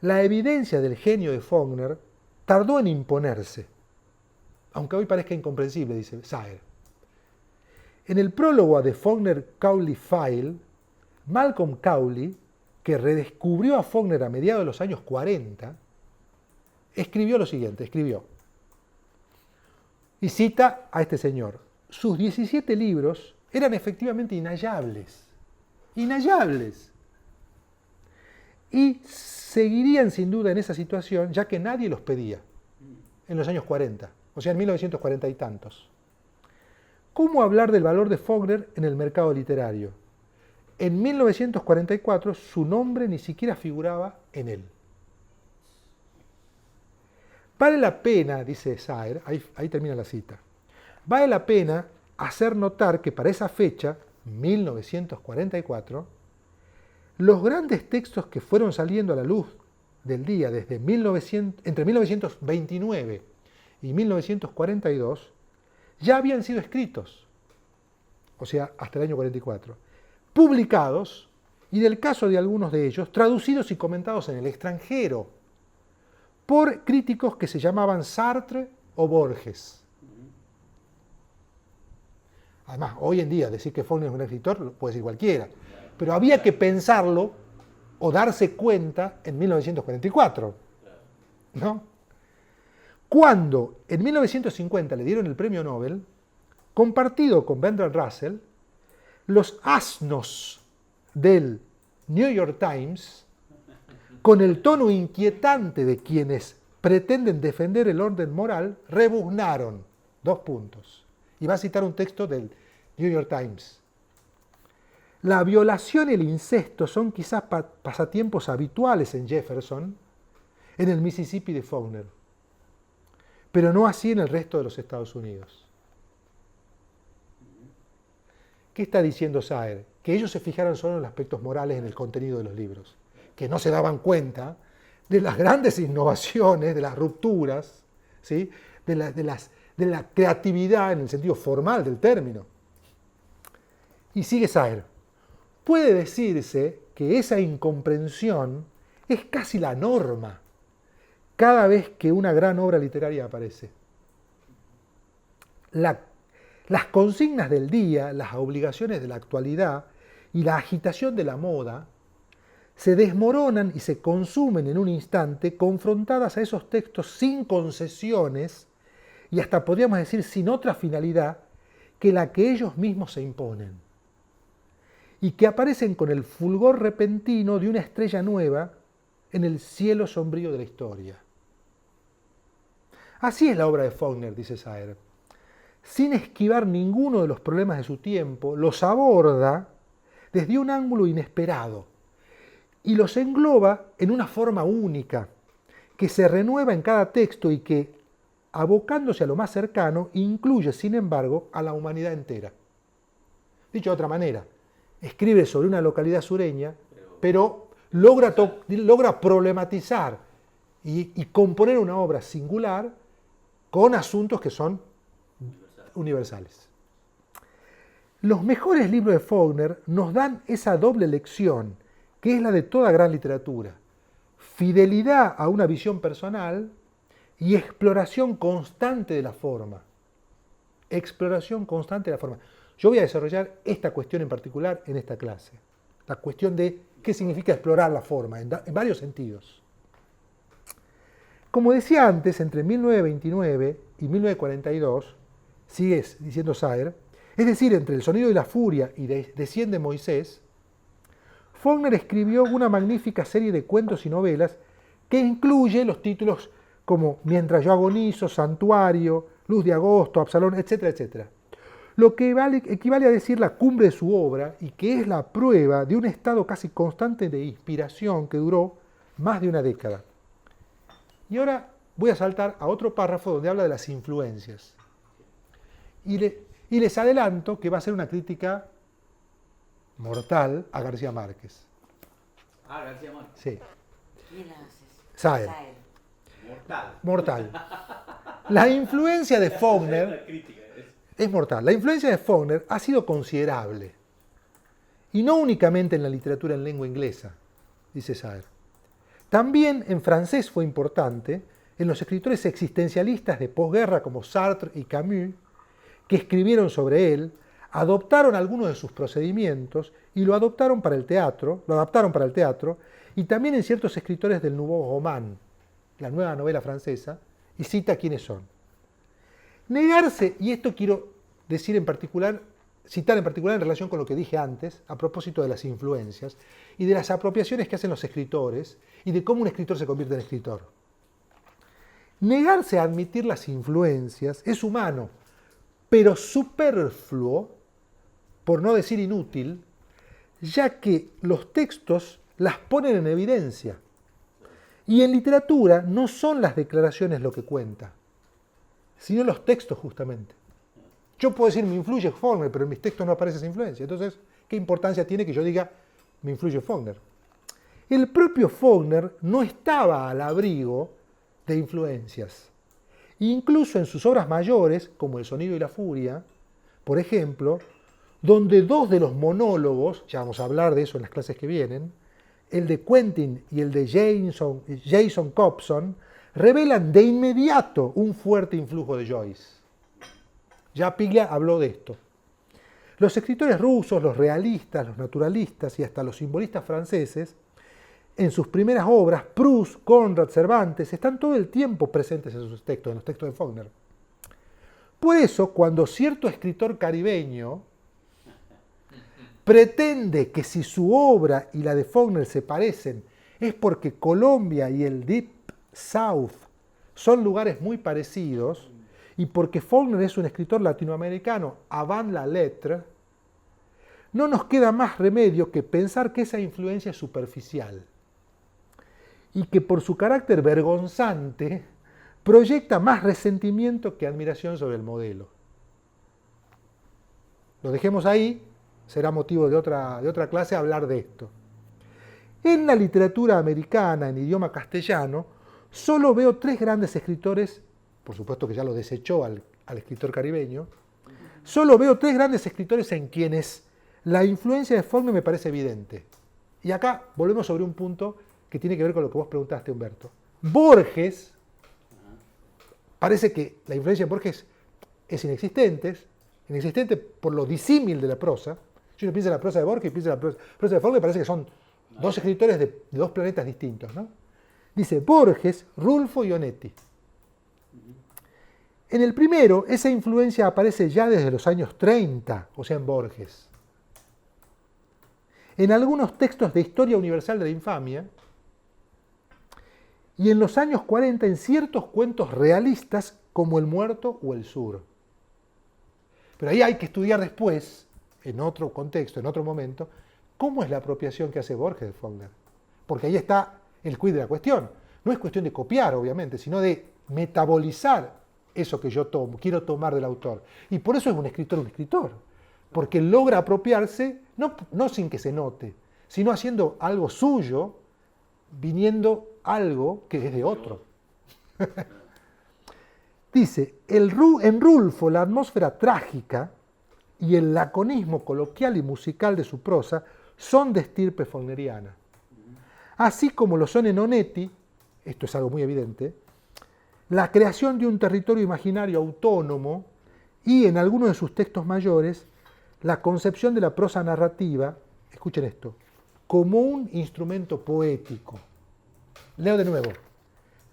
la evidencia del genio de Faulkner tardó en imponerse. Aunque hoy parezca incomprensible, dice Saer. En el prólogo a The Faulkner-Cowley File, Malcolm Cowley, que redescubrió a Faulkner a mediados de los años 40, escribió lo siguiente, y cita a este señor: sus 17 libros eran efectivamente inhallables, y seguirían sin duda en esa situación, ya que nadie los pedía en los años 40, o sea, en 1940 y tantos. ¿Cómo hablar del valor de Faulkner en el mercado literario? En 1944 su nombre ni siquiera figuraba en él. Vale la pena, dice Saer, ahí termina la cita, vale la pena hacer notar que para esa fecha, 1944, los grandes textos que fueron saliendo a la luz del día desde entre 1929 y 1942 ya habían sido escritos, o sea, hasta el año 44, publicados, y del caso de algunos de ellos, traducidos y comentados en el extranjero por críticos que se llamaban Sartre o Borges. Además, hoy en día decir que Faulkner es un escritor lo puede decir cualquiera, pero había que pensarlo o darse cuenta en 1944, ¿no? Cuando en 1950 le dieron el premio Nobel, compartido con Bertrand Russell, los asnos del New York Times, con el tono inquietante de quienes pretenden defender el orden moral, rebuznaron. 2 puntos. Y va a citar un texto del New York Times. La violación y el incesto son quizás pasatiempos habituales en Jefferson, en el Mississippi de Faulkner, pero no así en el resto de los Estados Unidos. ¿Qué está diciendo Saer? Que ellos se fijaron solo en los aspectos morales en el contenido de los libros, que no se daban cuenta de las grandes innovaciones, de las rupturas, ¿sí? de la creatividad en el sentido formal del término. Y sigue Saer. Puede decirse que esa incomprensión es casi la norma cada vez que una gran obra literaria aparece. Las consignas del día, las obligaciones de la actualidad y la agitación de la moda se desmoronan y se consumen en un instante confrontadas a esos textos sin concesiones y hasta podríamos decir sin otra finalidad que la que ellos mismos se imponen, y que aparecen con el fulgor repentino de una estrella nueva en el cielo sombrío de la historia. Así es la obra de Faulkner, dice Saer. Sin esquivar ninguno de los problemas de su tiempo, los aborda desde un ángulo inesperado y los engloba en una forma única, que se renueva en cada texto y que, abocándose a lo más cercano, incluye, sin embargo, a la humanidad entera. Dicho de otra manera, escribe sobre una localidad sureña, pero logra problematizar y componer una obra singular con asuntos que son universales. Los mejores libros de Faulkner nos dan esa doble lección, que es la de toda gran literatura. Fidelidad a una visión personal y exploración constante de la forma. Exploración constante de la forma. Yo voy a desarrollar esta cuestión en particular en esta clase. La cuestión de qué significa explorar la forma, en varios sentidos. Como decía antes, entre 1929 y 1942, sigue diciendo Saer, es decir, entre El sonido y la furia y Desciende Moisés, Faulkner escribió una magnífica serie de cuentos y novelas que incluye los títulos como Mientras yo agonizo, Santuario, Luz de agosto, Absalón, etcétera, etcétera. Lo que equivale a decir la cumbre de su obra y que es la prueba de un estado casi constante de inspiración que duró más de una década. Y ahora voy a saltar a otro párrafo donde habla de las influencias. Y les adelanto que va a ser una crítica mortal a García Márquez. Ah, García Márquez. Sí. ¿Quién la hace? Saer. Mortal. Mortal. La influencia de Faulkner Una crítica. es mortal. La influencia de Faulkner ha sido considerable. Y no únicamente en la literatura en lengua inglesa, dice Saer. También en francés fue importante, en los escritores existencialistas de posguerra como Sartre y Camus, que escribieron sobre él, adoptaron algunos de sus procedimientos y lo adaptaron para el teatro, y también en ciertos escritores del Nouveau Roman, la nueva novela francesa, y cita quiénes son. Negarse, y esto quiero decir en particular, citar en particular en relación con lo que dije antes, a propósito de las influencias y de las apropiaciones que hacen los escritores y de cómo un escritor se convierte en escritor. Negarse a admitir las influencias es humano, pero superfluo, por no decir inútil, ya que los textos las ponen en evidencia. Y en literatura no son las declaraciones lo que cuenta, sino los textos justamente. Yo puedo decir, me influye Faulkner, pero en mis textos no aparece esa influencia. Entonces, ¿qué importancia tiene que yo diga, me influye Faulkner? El propio Faulkner no estaba al abrigo de influencias. Incluso en sus obras mayores, como El sonido y la furia, por ejemplo, donde dos de los monólogos, ya vamos a hablar de eso en las clases que vienen, el de Quentin y el de Jason Cobson, revelan de inmediato un fuerte influjo de Joyce. Ya Piglia habló de esto. Los escritores rusos, los realistas, los naturalistas y hasta los simbolistas franceses, en sus primeras obras, Proust, Conrad, Cervantes, están todo el tiempo presentes en sus textos, en los textos de Faulkner. Por eso, cuando cierto escritor caribeño pretende que si su obra y la de Faulkner se parecen es porque Colombia y el Deep South son lugares muy parecidos y porque Faulkner es un escritor latinoamericano avant la lettre, no nos queda más remedio que pensar que esa influencia es superficial y que por su carácter vergonzante proyecta más resentimiento que admiración sobre el modelo. Lo dejemos ahí, será motivo de otra clase hablar de esto. En la literatura americana, en idioma castellano, solo veo tres grandes escritores, por supuesto que ya lo desechó al escritor caribeño, solo veo tres grandes escritores en quienes la influencia de Faulkner me parece evidente. Y acá volvemos sobre un punto que tiene que ver con lo que vos preguntaste, Humberto. Borges, parece que la influencia de Borges es inexistente por lo disímil de la prosa. Si uno piensa en la prosa de Borges y piensa en la prosa de Faulkner, parece que son dos escritores de dos planetas distintos, ¿no? Dice Borges, Rulfo y Onetti. En el primero, esa influencia aparece ya desde los años 30, o sea, en Borges. En algunos textos de Historia Universal de la Infamia, y en los años 40 en ciertos cuentos realistas como El Muerto o El Sur. Pero ahí hay que estudiar después, en otro contexto, en otro momento, cómo es la apropiación que hace Borges de Faulkner. Porque ahí está el quid de la cuestión. No es cuestión de copiar, obviamente, sino de metabolizar eso que yo quiero tomar del autor. Y por eso es un escritor, porque logra apropiarse, no sin que se note, sino haciendo algo suyo, viniendo algo que es de otro. Dice, en Rulfo la atmósfera trágica y el laconismo coloquial y musical de su prosa son de estirpe fogneriana. Así como lo son en Onetti, esto es algo muy evidente, la creación de un territorio imaginario autónomo y en algunos de sus textos mayores, la concepción de la prosa narrativa, escuchen esto, como un instrumento poético. Leo de nuevo.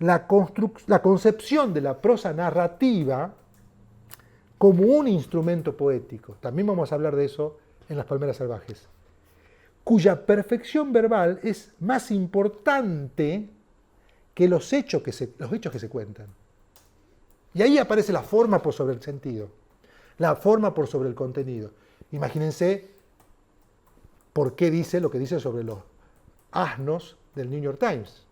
La concepción de la prosa narrativa como un instrumento poético. También vamos a hablar de eso en Las Palmeras Salvajes. Cuya perfección verbal es más importante que los hechos que se cuentan. Y ahí aparece la forma por sobre el sentido, la forma por sobre el contenido. Imagínense por qué dice lo que dice sobre los asnos del New York Times.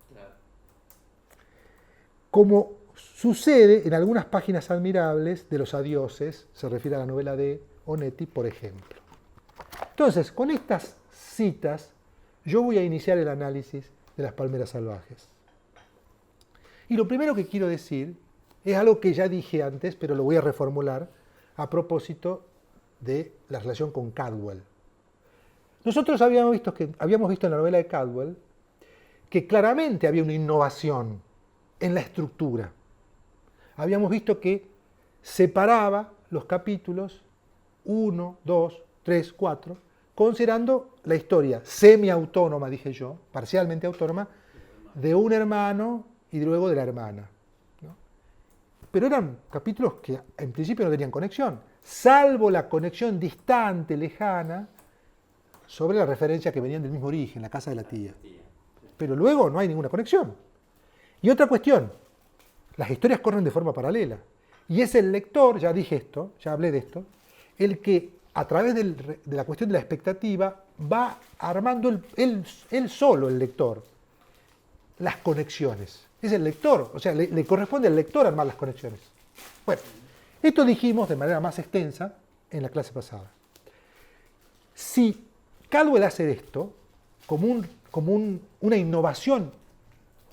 Como sucede en algunas páginas admirables de Los Adioses, se refiere a la novela de Onetti, por ejemplo. Entonces, con estas citas, yo voy a iniciar el análisis de Las Palmeras Salvajes. Y lo primero que quiero decir es algo que ya dije antes, pero lo voy a reformular a propósito de la relación con Caldwell. Nosotros habíamos visto en la novela de Caldwell que claramente había una innovación en la estructura. Habíamos visto que separaba los capítulos 1, 2, 3, 4, considerando la historia semiautónoma, dije yo, parcialmente autónoma, de un hermano y luego de la hermana, ¿no? Pero eran capítulos que en principio no tenían conexión, salvo la conexión distante, lejana, sobre la referencia que venían del mismo origen, la casa de la tía. Pero luego no hay ninguna conexión. Y otra cuestión, las historias corren de forma paralela. Y es el lector, ya dije esto, ya hablé de esto, el que a través de la cuestión de la expectativa va armando él solo, el lector, las conexiones. Es el lector, o sea, le corresponde al lector armar las conexiones. Bueno, esto dijimos de manera más extensa en la clase pasada. Si Caldwell hace esto como una innovación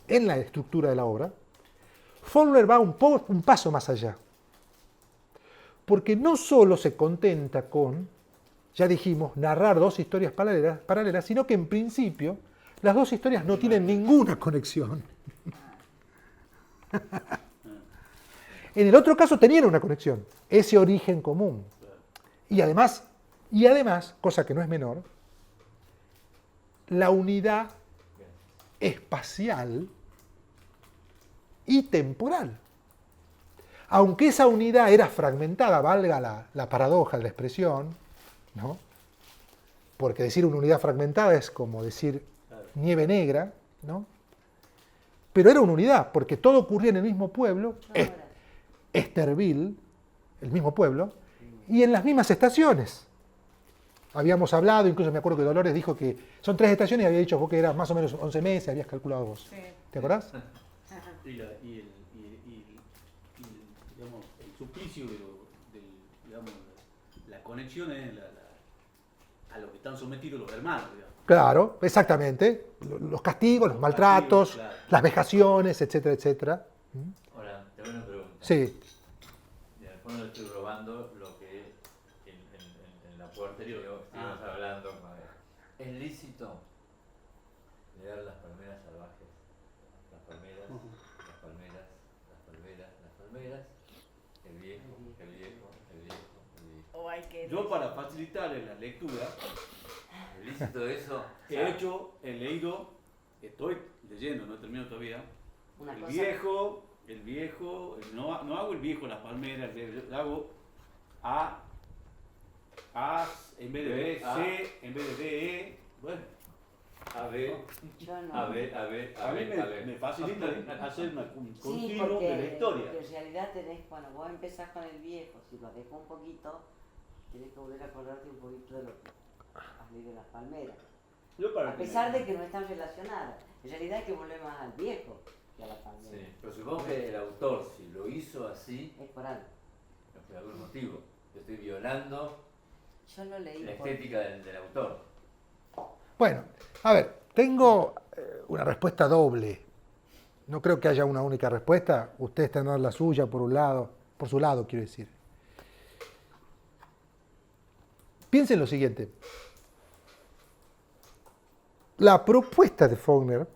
en la estructura de la obra, Faulkner va un paso más allá. Porque no solo se contenta con, ya dijimos, narrar dos historias paralelas, sino que en principio las dos historias no tienen ninguna conexión. En el otro caso tenían una conexión, ese origen común. Y además, cosa que no es menor, la unidad espacial y temporal. Aunque esa unidad era fragmentada, valga la paradoja de la expresión, ¿no? Porque decir una unidad fragmentada es como decir nieve negra, ¿no? Pero era una unidad, porque todo ocurría en el mismo pueblo, Esterville, el mismo pueblo, y en las mismas estaciones. Habíamos hablado, incluso me acuerdo que Dolores dijo que son 3 estaciones y había dicho vos que era más o menos 11 meses, habías calculado vos. Sí. ¿Te acordás? Digamos, el suplicio digamos, la conexión es a lo que están sometidos los hermanos, digamos. Claro, exactamente. Los castigos, los maltratos, Claro. las vejaciones, etcétera, etcétera. Ahora, te hago una pregunta. Sí. Y en el fondo estoy robando lo que en la puerta estuvimos hablando. ¿Es lícito leer Las Palmeras Salvajes? Las palmeras, las palmeras, las palmeras, las palmeras, el viejo, el viejo, el viejo, el viejo. O hay que... Yo, para facilitar la lectura, ¿Es lícito eso? he leído, estoy leyendo, no he terminado todavía, Una el cosa- viejo, no hago el viejo Las Palmeras, hago A en vez de B, C en vez de D, E, bueno. A ver, Yo no. a ver, a ver, A mí a ver. me facilita hacer un Sí, continuo porque de la historia. en realidad tenés, bueno, vos empezás con el viejo, si lo dejo un poquito, tenés que volver a acordarte un poquito de lo que has leído en Las Palmeras. Yo para A pesar de que no están relacionadas. En realidad hay que volver más al viejo que a Las Palmeras. Sí, pero supongo que el autor, si lo hizo así, Es por algo. es por algún motivo. Yo estoy violando Yo lo leí la por... estética del autor. Bueno, a ver, tengo una respuesta doble. No creo que haya una única respuesta. Ustedes tendrán la suya por su lado, quiero decir. Piensen lo siguiente. La propuesta de Faulkner, o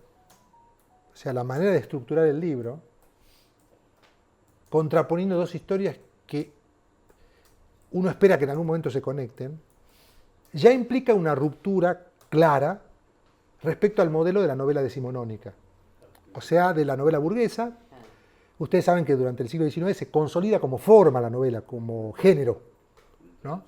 sea, la manera de estructurar el libro, contraponiendo dos historias que uno espera que en algún momento se conecten, ya implica una ruptura clara respecto al modelo de la novela decimonónica, o sea, de la novela burguesa. Ustedes saben que durante el siglo XIX se consolida como forma la novela, como género, ¿no?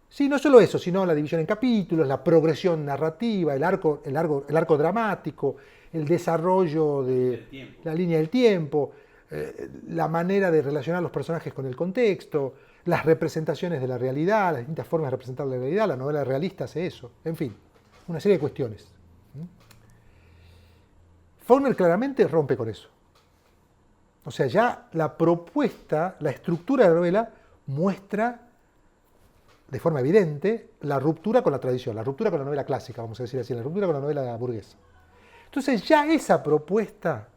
Sí, no solo eso, sino la división en capítulos, la progresión narrativa, el arco dramático, el desarrollo de la línea del tiempo, la manera de relacionar los personajes con el contexto, las representaciones de la realidad, las distintas formas de representar la realidad. La novela realista hace eso, en fin, una serie de cuestiones. Faulkner claramente rompe con eso. O sea, ya la propuesta, la estructura de la novela muestra de forma evidente la ruptura con la tradición, la ruptura con la novela clásica, vamos a decir así, la ruptura con la novela burguesa. Entonces ya esa propuesta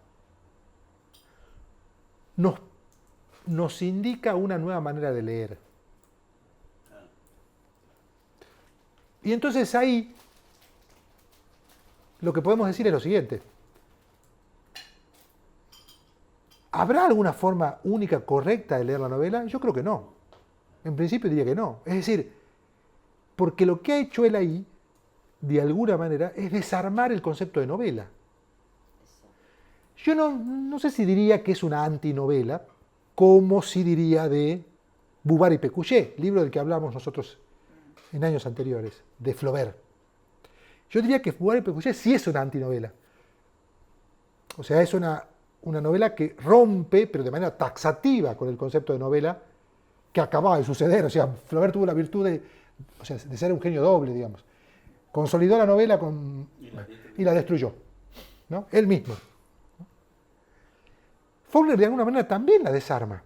nos indica una nueva manera de leer. Y entonces ahí lo que podemos decir es lo siguiente. ¿Habrá alguna forma única, correcta de leer la novela? Yo creo que no. En principio diría que no. Es decir, porque lo que ha hecho él ahí, de alguna manera, es desarmar el concepto de novela. Yo no sé si diría que es una antinovela, como si diría de Bouvard y Pécuchet, libro del que hablamos nosotros en años anteriores, de Flaubert. Yo diría que Bouvard y Pécuchet sí es una antinovela. O sea, es una novela que rompe, pero de manera taxativa, con el concepto de novela que acababa de suceder. O sea, Flaubert tuvo la virtud de ser un genio doble, digamos. Consolidó la novela y la destruyó, ¿no? Él mismo. Faulkner de alguna manera también la desarma.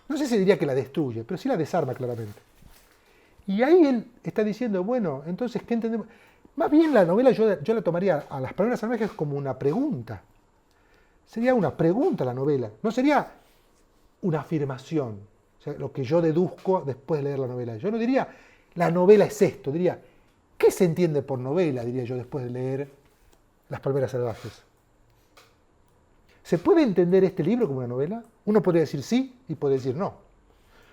No sé si diría que la destruye, pero sí la desarma claramente. Y ahí él está diciendo, bueno, entonces, ¿qué entendemos? Más bien la novela yo la tomaría a Las palabras salvajes como una pregunta. Sería una pregunta la novela, no sería una afirmación, o sea, lo que yo deduzco después de leer la novela. Yo no diría, la novela es esto, diría, ¿qué se entiende por novela? Diría yo después de leer Las palmeras salvajes. ¿Se puede entender este libro como una novela? Uno podría decir sí y podría decir no.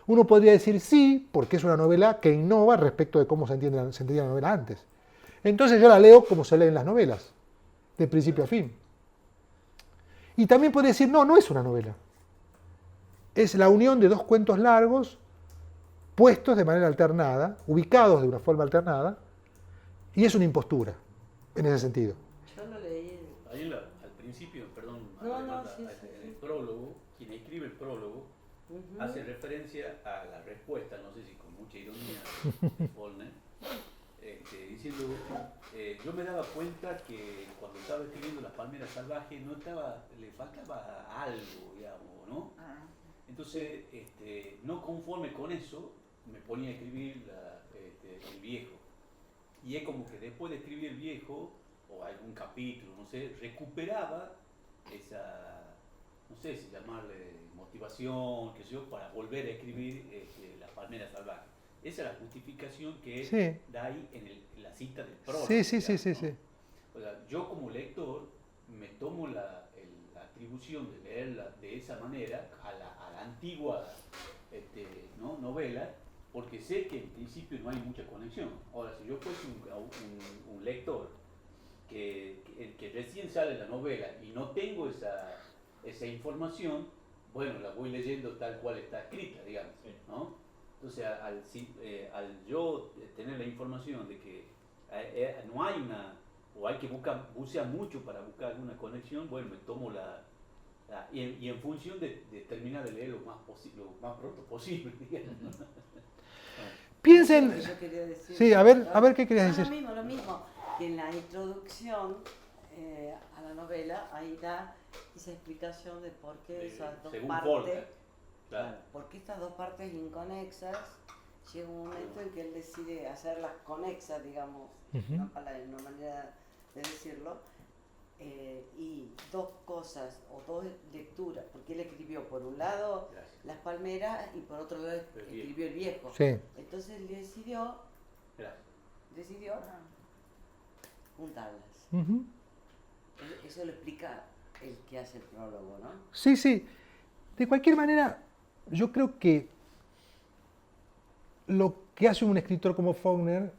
Uno podría decir sí porque es una novela que innova respecto de cómo se entendía la novela antes. Entonces yo la leo como se leen las novelas, de principio a fin. Y también puede decir, no es una novela. Es la unión de dos cuentos largos, puestos de manera alternada, ubicados de una forma alternada, y es una impostura, en ese sentido. Yo lo leí. Ahí al principio, perdón, Sí. el prólogo, quien escribe el prólogo, hace referencia a la respuesta, no sé si con mucha ironía, de Faulkner, diciendo, yo me daba cuenta que cuando estaba escribiendo Las palmeras salvajes le faltaba algo, digamos, ¿no? Entonces, no conforme con eso, me ponía a escribir el viejo. Y es como que después de escribir el viejo, o algún capítulo, no sé, recuperaba esa, no sé si llamarle motivación, qué sé yo, para volver a escribir Las palmeras salvajes. Esa es la justificación que él da ahí en la cita del prólogo. Sí. O sea, yo como lector me tomo la atribución de leerla de esa manera, a la antigua novela, porque sé que en principio no hay mucha conexión. Ahora, si yo fuese un lector que recién sale la novela y no tengo esa información, bueno, la voy leyendo tal cual está escrita, digamos, ¿no? Entonces, al yo tener la información de que no hay o hay que bucear mucho para buscar alguna conexión, bueno, me tomo y en función de terminar de leer lo más pronto posible, digamos. Piensen. Eso que yo quería decir. Sí, a ver qué querías decir. Lo mismo. Que en la introducción a la novela, ahí da esa explicación de por qué esas dos según partes, Faulkner, claro. por qué estas dos partes inconexas llega un momento en que él decide hacerlas conexas, digamos, Ujú. una manera de decirlo, y dos cosas o dos lecturas, porque él escribió por un lado Gracias. Las Palmeras y por otro lado escribió El Viejo. Sí. Entonces Gracias. decidió juntarlas. Ujú. Eso lo explica el que hace el prólogo, ¿no? Sí, sí. De cualquier manera, yo creo que lo que hace un escritor como Faulkner,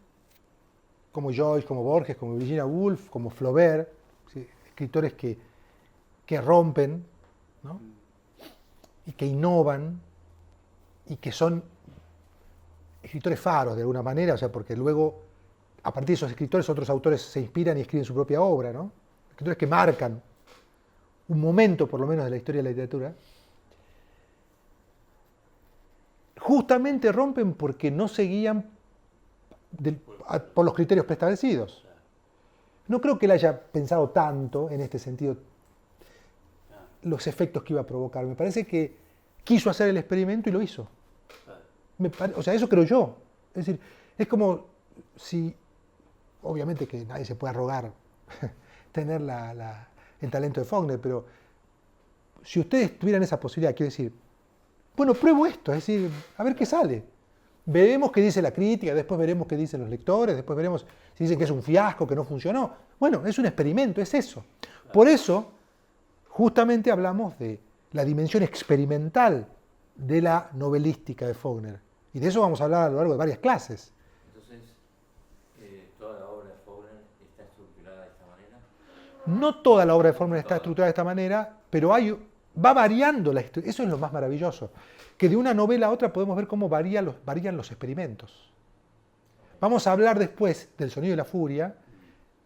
como Joyce, como Borges, como Virginia Woolf, como Flaubert, ¿sí? Escritores que rompen, ¿no? Y que innovan y que son escritores faros de alguna manera, o sea, porque luego a partir de esos escritores otros autores se inspiran y escriben su propia obra, ¿no? Escritores que marcan un momento por lo menos de la historia de la literatura, justamente rompen porque no seguían por los criterios preestablecidos. No creo que él haya pensado tanto en este sentido los efectos que iba a provocar. Me parece que quiso hacer el experimento y lo hizo. O sea, eso creo yo. Es decir, es como si, obviamente que nadie se puede arrogar tener el talento de Faulkner, pero si ustedes tuvieran esa posibilidad, quiero decir, bueno, pruebo esto, es decir, a ver qué sale. Veremos qué dice la crítica, después veremos qué dicen los lectores, después veremos si dicen que es un fiasco, que no funcionó. Bueno, es un experimento, es eso. Por eso, justamente hablamos de la dimensión experimental de la novelística de Faulkner. Y de eso vamos a hablar a lo largo de varias clases. Entonces, ¿toda la obra de Faulkner está estructurada de esta manera? No toda la obra de Faulkner está estructurada de esta manera, pero va variando la historia. Eso es lo más maravilloso. Que de una novela a otra podemos ver cómo varían los experimentos. Vamos a hablar después del Sonido y la Furia,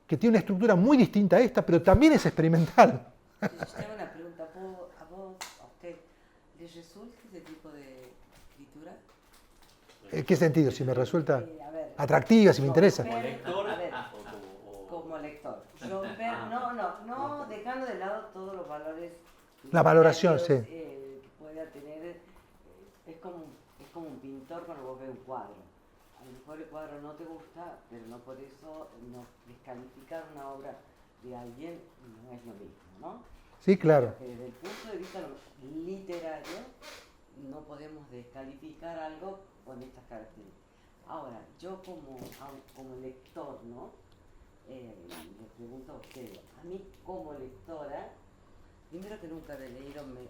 que tiene una estructura muy distinta a esta, pero también es experimental. Yo te hago una pregunta, a usted, ¿les resulta ese tipo de escritura? ¿En qué sentido? Si me resulta A ver, atractiva, si me interesa. Como lector, A ver, o como lector. No, dejando de lado todos los valores. La valoración, literarios, sí. Que pueda tener, es como un pintor cuando vos ves un cuadro. A lo mejor el cuadro no te gusta, pero no por eso no descalificar una obra de alguien no es lo mismo, ¿no? Sí, claro. Porque desde el punto de vista literario no podemos descalificar algo con estas características. Ahora, yo como lector, ¿no? Le pregunto a usted, a mí como lectora, primero que nunca he leído, me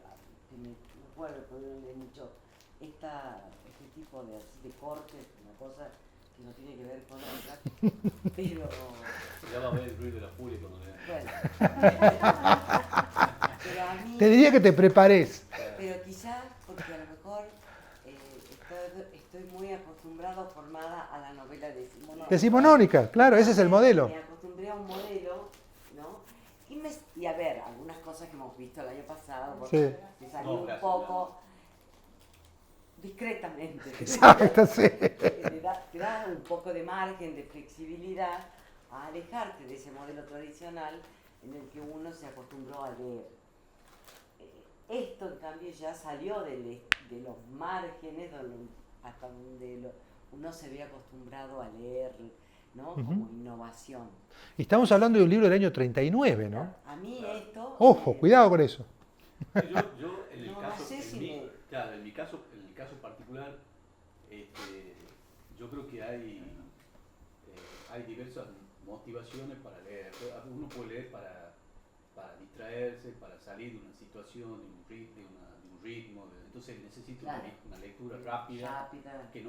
acuerdo porque no leí mucho este tipo de cortes, una cosa que no tiene que ver con otra, pero ya va a ver el ruido de la furia cuando lea. bueno. Pero a mí, Te diría que te prepares. pero quizás porque a lo mejor estoy muy acostumbrado, formada a la novela decimonónica. Decimonónica, claro, ese es el modelo. Me acostumbré a un modelo, ¿no? Y a ver, algunas cosas que hemos visto el año pasado, porque me salí No, un gracias, poco discretamente. Exacto, sí. Te da un poco de margen, de flexibilidad a alejarte de ese modelo tradicional en el que uno se acostumbró a leer. Esto, en cambio, ya salió de los márgenes hasta donde uno se había acostumbrado a leer, ¿no? Como innovación. Y estamos hablando de un libro del año 39, ¿no? A mí esto... Ojo, cuidado con eso. Yo en el No, caso, no sé si me- claro, en el caso particular, yo creo que hay diversas motivaciones para leer. Uno puede leer para distraerse, para salir de una situación, de un ritmo, entonces necesita Claro. una lectura rápida, que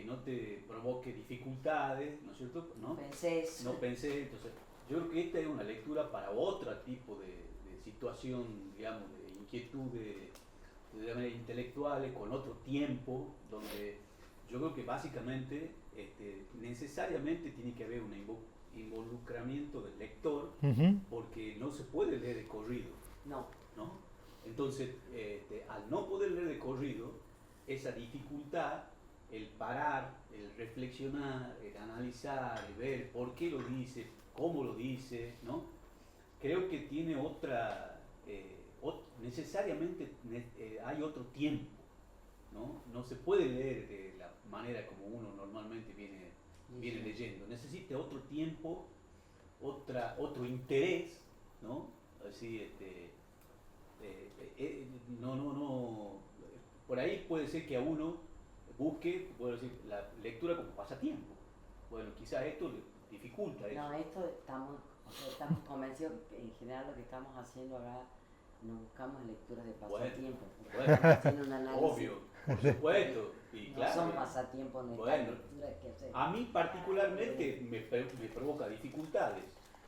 no te provoque dificultades, ¿no es cierto? ¿No? Pensés. No pensé, entonces yo creo que esta es una lectura para otro tipo de situación, digamos, de inquietud de manera intelectuales, con otro tiempo, donde yo creo que básicamente necesariamente tiene que haber un involucramiento del lector, Ujú. porque no se puede leer de corrido, No. ¿no? Entonces, al no poder leer de corrido, esa dificultad, el parar, el reflexionar, el analizar, el ver por qué lo dice, cómo lo dice, ¿no? Creo que tiene necesariamente hay otro tiempo, ¿no? No se puede leer de la manera como uno normalmente viene leyendo. Necesita otro tiempo, otro interés, ¿no? Así, no. Por ahí puede ser que a uno busque, puedo decir, la lectura como pasatiempo. Bueno, quizás esto le dificulta eso. No, esto estamos convencidos que en general lo que estamos haciendo ahora no buscamos lecturas de pasatiempo. porque Bueno, estamos haciendo un análisis. Obvio, por supuesto. Y No claro, son pasatiempos de bueno, lecturas que hacemos. a mí particularmente me provoca dificultades,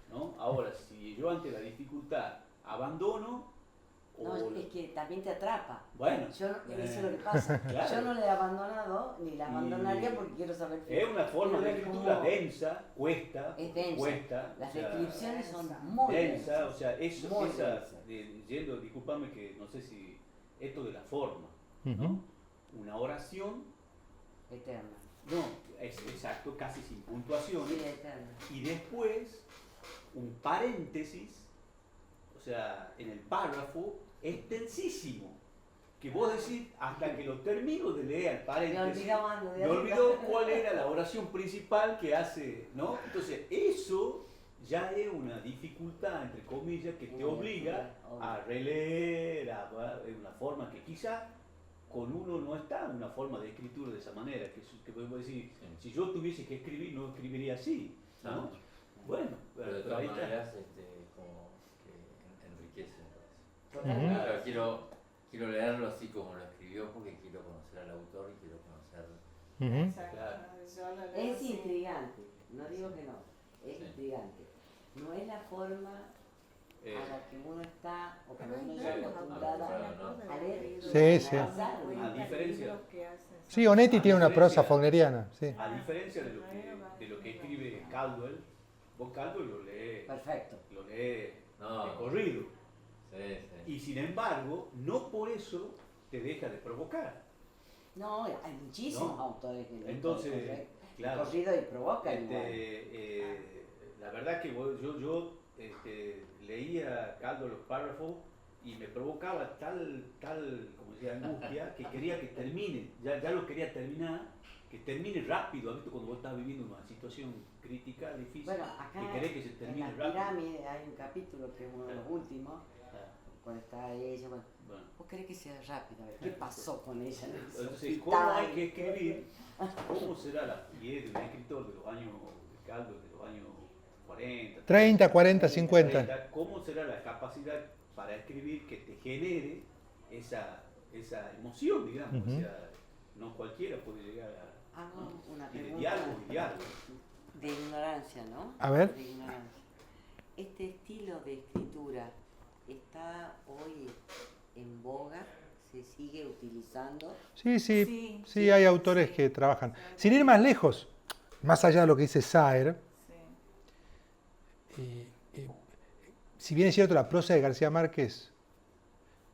¿no? Ahora, si yo ante la dificultad abandono, No, es que también te atrapa. bueno, Eso es lo que pasa. claro. Yo no le he abandonado, ni la abandonaría Y porque quiero saber. es una forma de quiero ver escritura cómo- densa, cuesta, Es densa. cuesta. Las o sea, descripciones son muy densa, densas. o sea, eso, Muy esa, densa. yendo, discúlpame que no sé si esto de la forma, Ujú. ¿no? Una oración, Eterna. no, es exacto, casi sin Sí, puntuaciones, eterna. y después un paréntesis, o sea, en el párrafo, extensísimo, que vos decís, hasta que lo termino de leer el Me paréntesis, olvidaba algo de me arriba. olvidó cuál era la oración principal que hace, ¿no? Entonces, eso ya es una dificultad, entre comillas, que te obliga a releer, en una forma que quizá con uno no está una forma de escritura de esa manera, que podemos decir, si yo tuviese que escribir, no escribiría así, ¿no? No. Bueno, Pero de pero todas ahí está. maneras, como que enriquece. Ujú. Claro, quiero leerlo así como lo escribió porque quiero conocer al autor y quiero conocer. Ujú. Exacto. Claro. Yo lo leo Es así. intrigante, no digo que no, es Sí. intrigante. No es la forma Eh, a la que uno está, o como Pero uno hay está varios acostumbrado autores, a leer. Sí, sí. A diferencia- Sí, Onetti tiene una prosa fogneriana. Sí. a diferencia de lo que escribe Caldwell, vos Caldwell lo lees Perfecto. de No, corrido. sí. Y sin embargo, no por eso te deja de provocar. No, hay muchísimos No. autores que leen Entonces, claro, corrido y provocan igual. la verdad que yo leía Caldwell los párrafos y me provocaba tal como decía, angustia, que quería que termine, ya lo quería terminar, que termine rápido. ¿Has visto cuando vos estás viviendo una situación crítica, difícil? Bueno, acá que querés que se en termine la rápido. pirámide hay un capítulo que es uno de los últimos, Ah, cuando está ella, bueno, bueno. vos querés que sea rápido, a ver, ¿qué pasó con ella? en el Entonces, ¿cómo hospital? hay que escribir? ¿Cómo será la piel de un escritor de los años de Caldwell, de los años 40, 30, 40, 50. 30? ¿Cómo será la capacidad para escribir que te genere esa emoción, digamos? Ujú. O sea, no cualquiera puede llegar a... Hago una Y de pregunta diálogo y diálogo. de ignorancia, ¿no? A ver. De ignorancia. ¿Este estilo de escritura está hoy en boga? ¿Se sigue utilizando? Sí, sí, Sí, sí, hay autores que trabajan. Sin ir más lejos, más allá de lo que dice Saer, Sí. si bien es cierto la prosa de García Márquez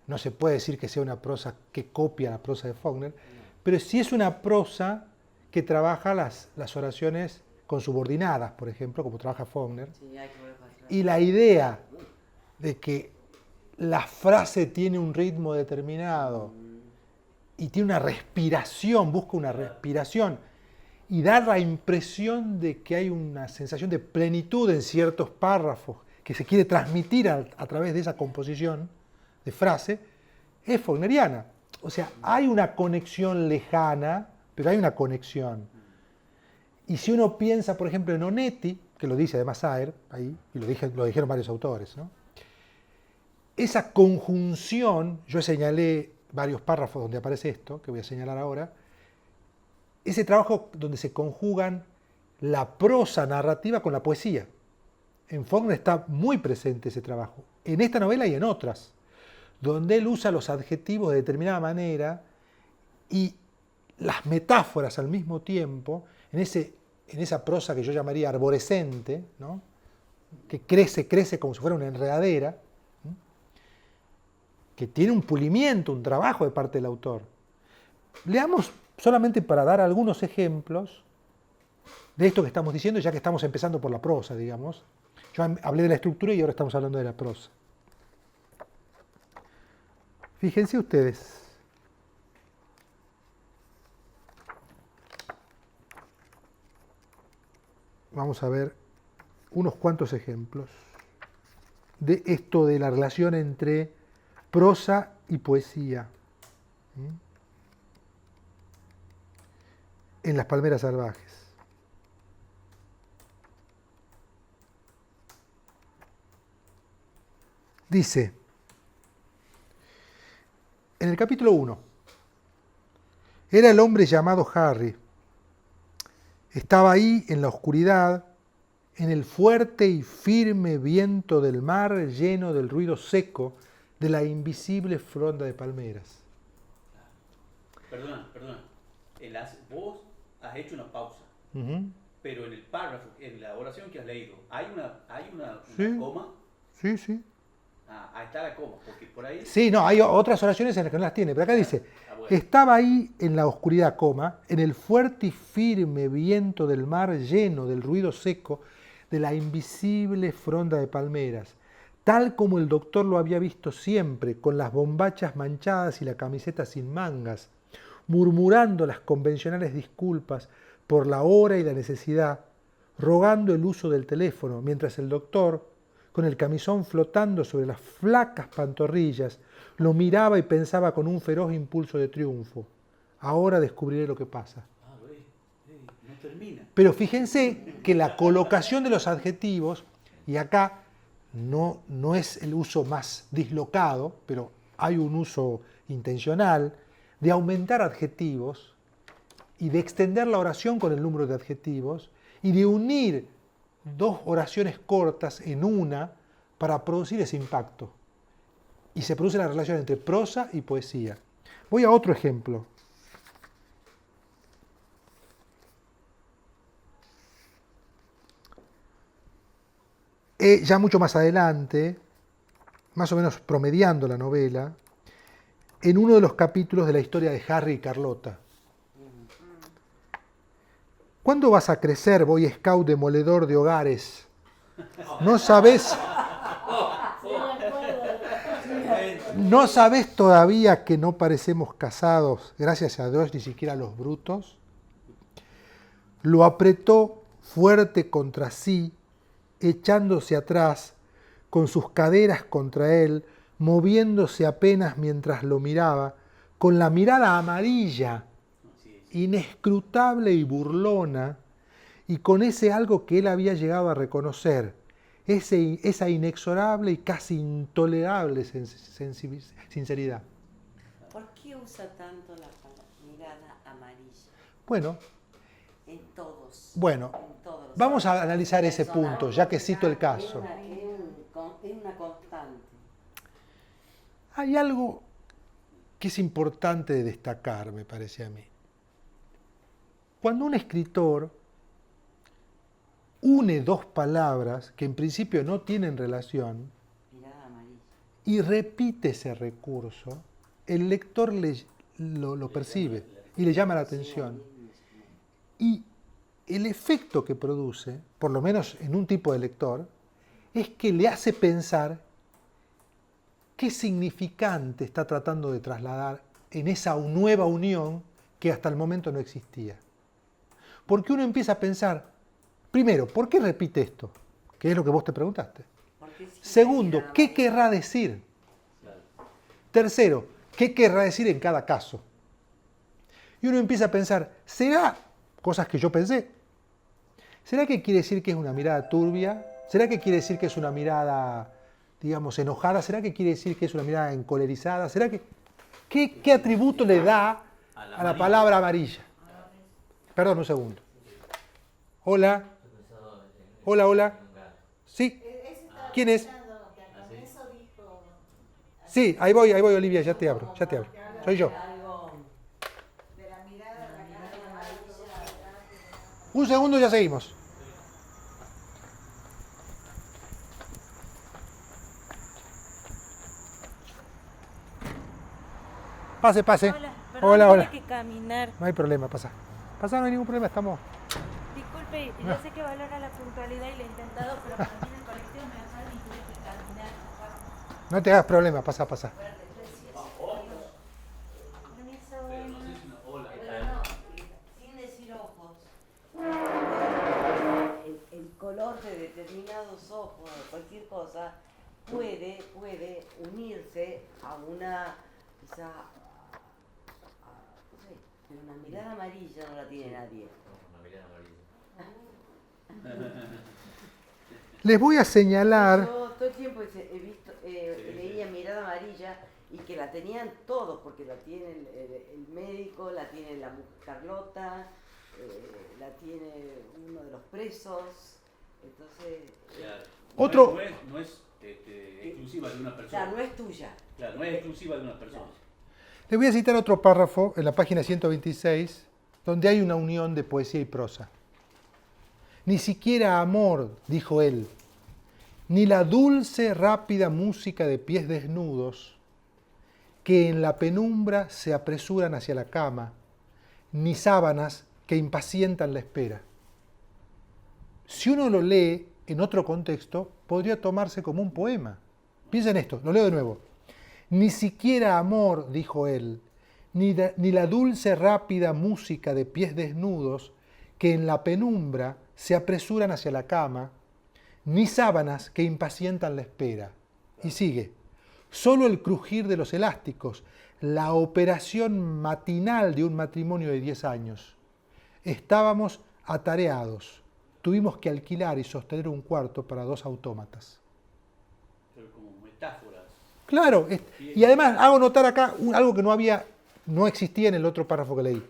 no se puede decir que sea una prosa que copia la prosa de Faulkner, pero sí es una prosa que trabaja las oraciones consubordinadas, por ejemplo, como trabaja Faulkner. Sí, hay que volver para atrás. Y la idea de que la frase tiene un ritmo determinado y tiene una respiración, busca una respiración y da la impresión de que hay una sensación de plenitud en ciertos párrafos que se quiere transmitir a través de esa composición de frase, es faulkneriana. O sea, hay una conexión lejana, pero hay una conexión. Y si uno piensa, por ejemplo, en Onetti, que lo dice además Saer, ahí, y lo dijeron varios autores, ¿no? Esa conjunción, yo señalé varios párrafos donde aparece esto, que voy a señalar ahora, ese trabajo donde se conjugan la prosa narrativa con la poesía. En Faulkner está muy presente ese trabajo, en esta novela y en otras, donde él usa los adjetivos de determinada manera y las metáforas al mismo tiempo, en esa prosa que yo llamaría arborescente, ¿no? Que crece como si fuera una enredadera, ¿no? Que tiene un pulimiento, un trabajo de parte del autor. Leamos solamente para dar algunos ejemplos de esto que estamos diciendo, ya que estamos empezando por la prosa, digamos. Yo hablé de la estructura y ahora estamos hablando de la prosa. Fíjense ustedes. vamos a ver unos cuantos ejemplos de esto de la relación entre prosa y poesía. En Las palmeras salvajes. Dice, en el capítulo 1, era el hombre llamado Harry. Estaba ahí en la oscuridad, en el fuerte y firme viento del mar lleno del ruido seco de la invisible fronda de palmeras. Perdona. Vos has hecho una pausa, pero en el párrafo, en la oración que has leído, ¿hay una Sí. coma? Sí. Ahí está la coma, porque por ahí... Sí, no, hay otras oraciones en las que no las tiene, pero acá dice, bueno. estaba ahí en la oscuridad, en el fuerte y firme viento del mar lleno del ruido seco de la invisible fronda de palmeras, tal como el doctor lo había visto siempre, con las bombachas manchadas y la camiseta sin mangas, murmurando las convencionales disculpas por la hora y la necesidad, rogando el uso del teléfono, mientras el doctor, con el camisón flotando sobre las flacas pantorrillas, lo miraba y pensaba con un feroz impulso de triunfo. Ahora descubriré lo que pasa. No termina. Pero fíjense que la colocación de los adjetivos, y acá no es el uso más dislocado, pero hay un uso intencional, de aumentar adjetivos y de extender la oración con el número de adjetivos y de unir dos oraciones cortas en una para producir ese impacto. Y se produce la relación entre prosa y poesía. Voy a otro ejemplo. Ya mucho más adelante, más o menos promediando la novela, en uno de los capítulos de la historia de Harry y Carlota. ¿Cuándo vas a crecer, Boy Scout demoledor de hogares? ¿No sabes todavía que no parecemos casados, gracias a Dios, ni siquiera los brutos? Lo apretó fuerte contra sí, echándose atrás, con sus caderas contra él, moviéndose apenas mientras lo miraba, con la mirada amarilla, inescrutable y burlona, y con ese algo que él había llegado a reconocer, esa inexorable y casi intolerable sinceridad. ¿Por qué usa tanto la mirada amarilla? Bueno, en todos los vamos a analizar ese punto, ya que cito el caso. Es una constante. Hay algo que es importante de destacar, me parece a mí. Cuando un escritor une dos palabras que en principio no tienen relación y repite ese recurso, el lector lo percibe y le llama la atención. Y el efecto que produce, por lo menos en un tipo de lector, es que le hace pensar qué significante está tratando de trasladar en esa nueva unión que hasta el momento no existía. Porque uno empieza a pensar, primero, ¿por qué repite esto? Que es lo que vos te preguntaste. Segundo, ¿qué querrá decir? Tercero, ¿qué querrá decir en cada caso? Y uno empieza a pensar, ¿será, cosas que yo pensé, ¿será que quiere decir que es una mirada turbia? ¿Será que quiere decir que es una mirada, digamos, enojada? ¿Será que quiere decir que es una mirada encolerizada? ¿Será que qué atributo le da a la palabra amarilla? Perdón, un segundo. Hola. Hola. Sí. ¿Quién es? Sí, ahí voy, Olivia, ya te abro. Soy yo. Un segundo, ya seguimos. Pase. Hola. Tengo que caminar. No hay problema, pasa, no hay ningún problema, estamos... Disculpe, yo sé que valora la puntualidad y lo he intentado, pero cuando viene el colectivo me dejaron y tuve que caminar. No te hagas problema, pasa. Sin decir ojos. color de determinados ojos, de cualquier cosa, puede unirse a una, quizá, no sé, pero una mirada amarilla no la tiene nadie. Una mirada amarilla. Les voy a señalar, Yo todo el tiempo he visto, leía mirada amarilla y que la tenían todos, porque la tiene el médico, la tiene la Carlota, la tiene uno de los presos, entonces... Claro. Otro- No es exclusiva de una persona. Claro, no es tuya. Claro, no es exclusiva de una persona. les voy a citar otro párrafo en la página 126, donde hay una unión de poesía y prosa. Ni siquiera amor, dijo él, ni la dulce, rápida música de pies desnudos que en la penumbra se apresuran hacia la cama, ni sábanas que impacientan la espera. Si uno lo lee en otro contexto, podría tomarse como un poema. Piensen esto, lo leo de nuevo. Ni siquiera amor, dijo él, ni la dulce, rápida música de pies desnudos que en la penumbra se apresuran hacia la cama, ni sábanas que impacientan la espera. Y sigue. Solo el crujir de los elásticos, la operación matinal de un matrimonio de 10 años. Estábamos atareados. Tuvimos que alquilar y sostener un cuarto para 2 autómatas. Pero como metáforas. Claro, y además hago notar acá algo que no existía en el otro párrafo que leí.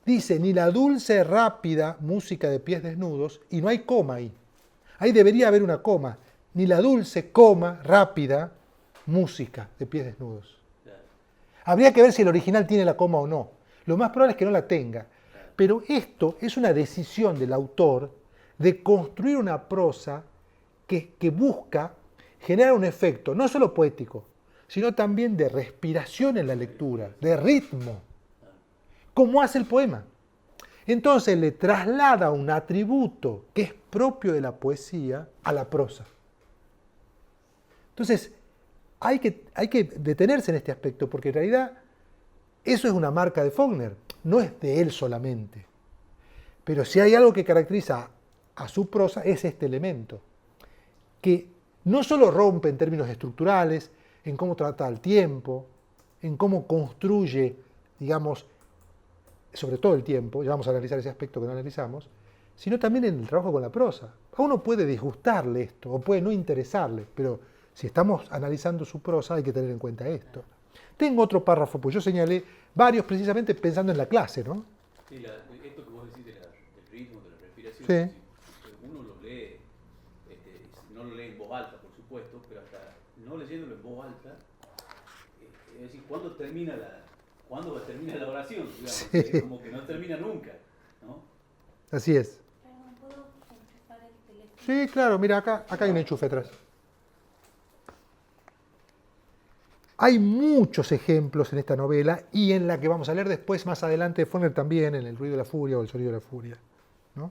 Dice, ni la dulce, rápida música de pies desnudos, y no hay coma ahí. Ahí debería haber una coma. Ni la dulce, coma, rápida música de pies desnudos. Claro. Habría que ver si el original tiene la coma o no. Lo más probable es que no la tenga. Pero esto es una decisión del autor de construir una prosa que busca generar un efecto, no solo poético, sino también de respiración en la lectura, de ritmo, como hace el poema. Entonces le traslada un atributo que es propio de la poesía a la prosa. Entonces, hay que detenerse en este aspecto, porque en realidad eso es una marca de Faulkner, no es de él solamente. Pero si hay algo que caracteriza a su prosa, es este elemento, que no solo rompe en términos estructurales, en cómo trata el tiempo, en cómo construye, digamos, sobre todo el tiempo, ya vamos a analizar ese aspecto que no analizamos, sino también en el trabajo con la prosa. A uno puede disgustarle esto, o puede no interesarle, pero si estamos analizando su prosa hay que tener en cuenta esto. Tengo otro párrafo, pues yo señalé varios precisamente pensando en la clase, ¿no? Sí, esto que vos decís del ritmo, de la respiración, Sí. uno lo lee, no lo lee en voz alta, por supuesto, pero hasta no leyéndolo en voz alta, es decir, ¿cuándo va a terminar la oración? Digamos? Sí. Es como que no termina nunca, ¿no? Así es. ¿Puedo enchufar el teléfono? Sí, claro, mira, acá hay un enchufe atrás. Hay muchos ejemplos en esta novela y en la que vamos a leer después, más adelante, de Faulkner también, en El ruido de la furia o El sonido de la furia, ¿no?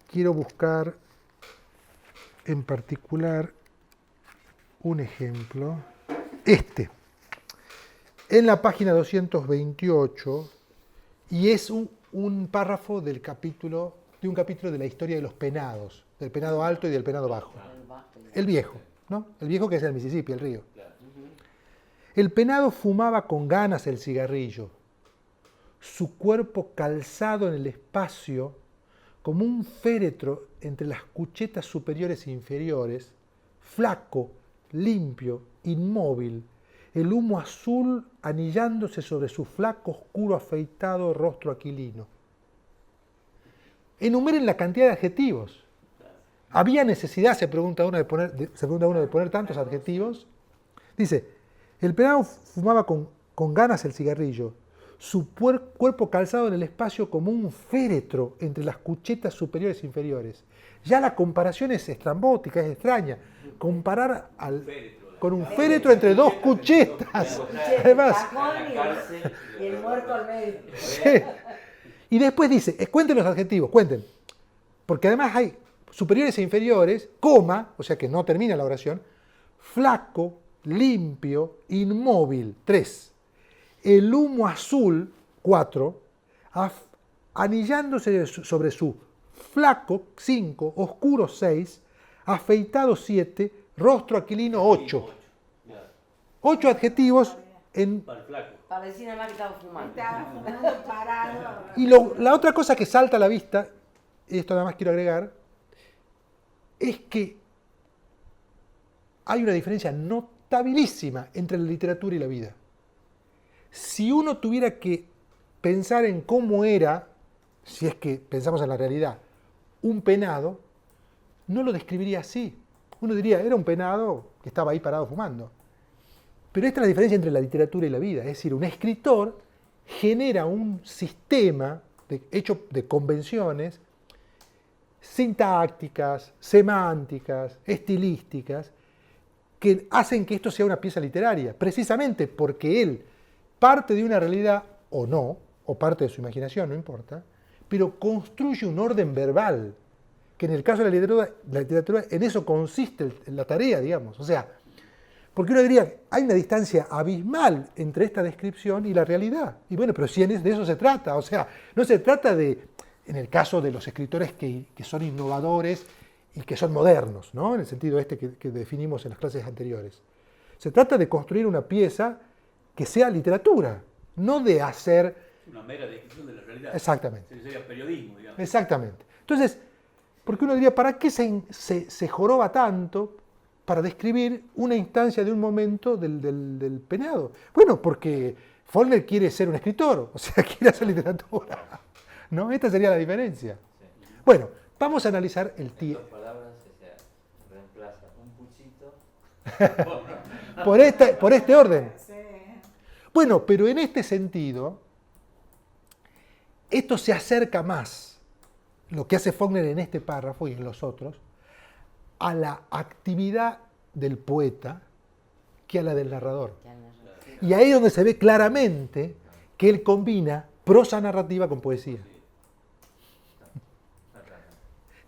Quiero buscar en particular un ejemplo. En la página 228, y es un párrafo de un capítulo de la historia de los penados, del penado alto y del penado bajo. El viejo, ¿no? El viejo que es el Mississippi, el río. El penado fumaba con ganas el cigarrillo, su cuerpo calzado en el espacio como un féretro entre las cuchetas superiores e inferiores, flaco, limpio, inmóvil, el humo azul anillándose sobre su flaco, oscuro, afeitado rostro aquilino. Enumeren la cantidad de adjetivos. ¿Había necesidad, se pregunta uno, de poner tantos adjetivos? Dice, el penado fumaba con ganas el cigarrillo, su cuerpo calzado en el espacio como un féretro entre las cuchetas superiores e inferiores. Ya la comparación es estrambótica, es extraña. Comparar con un féretro entre dos cuchetas. Además, Y el muerto al medio. sí. Y después dice, cuenten los adjetivos, cuenten. Porque además hay superiores e inferiores, coma, o sea que no termina la oración, flaco, limpio, inmóvil, 3. El humo azul, 4. anillándose sobre su flaco 5, oscuro 6, afeitado 7, rostro aquilino 8. 8 adjetivos en... Para el flaco. Para decir nada más que estaba fumando. Estaba fumando parado. Y la otra cosa que salta a la vista, y esto nada más quiero agregar, es que hay una diferencia notabilísima entre la literatura y la vida. Si uno tuviera que pensar en cómo era, si es que pensamos en la realidad, un penado, no lo describiría así. Uno diría, era un penado que estaba ahí parado fumando. Pero esta es la diferencia entre la literatura y la vida. Es decir, un escritor genera un sistema hecho de convenciones sintácticas, semánticas, estilísticas, que hacen que esto sea una pieza literaria, precisamente porque él parte de una realidad o no, o parte de su imaginación, no importa, pero construye un orden verbal, que en el caso de la literatura en eso consiste la tarea, digamos. O sea, porque uno diría, hay una distancia abismal entre esta descripción y la realidad. Y bueno, pero si de eso se trata, o sea, no se trata de, en el caso de los escritores que son innovadores y que son modernos, ¿no? En el sentido este que definimos en las clases anteriores. Se trata de construir una pieza que sea literatura, no de hacer... Una mera descripción de la realidad. Exactamente. Sería periodismo, digamos. Exactamente. Entonces, porque uno diría, ¿para qué se joroba tanto para describir una instancia de un momento del penado? Bueno, porque Faulkner quiere ser un escritor, o sea, quiere hacer literatura. ¿No? Esta sería la diferencia. Sí. Bueno, vamos a analizar el En tiempo. 2 palabras se reemplaza un puchito Por este orden. Sí. Bueno, pero en este sentido, esto se acerca más, lo que hace Faulkner en este párrafo y en los otros, a la actividad del poeta que a la del narrador. Y ahí es donde se ve claramente que él combina prosa narrativa con poesía.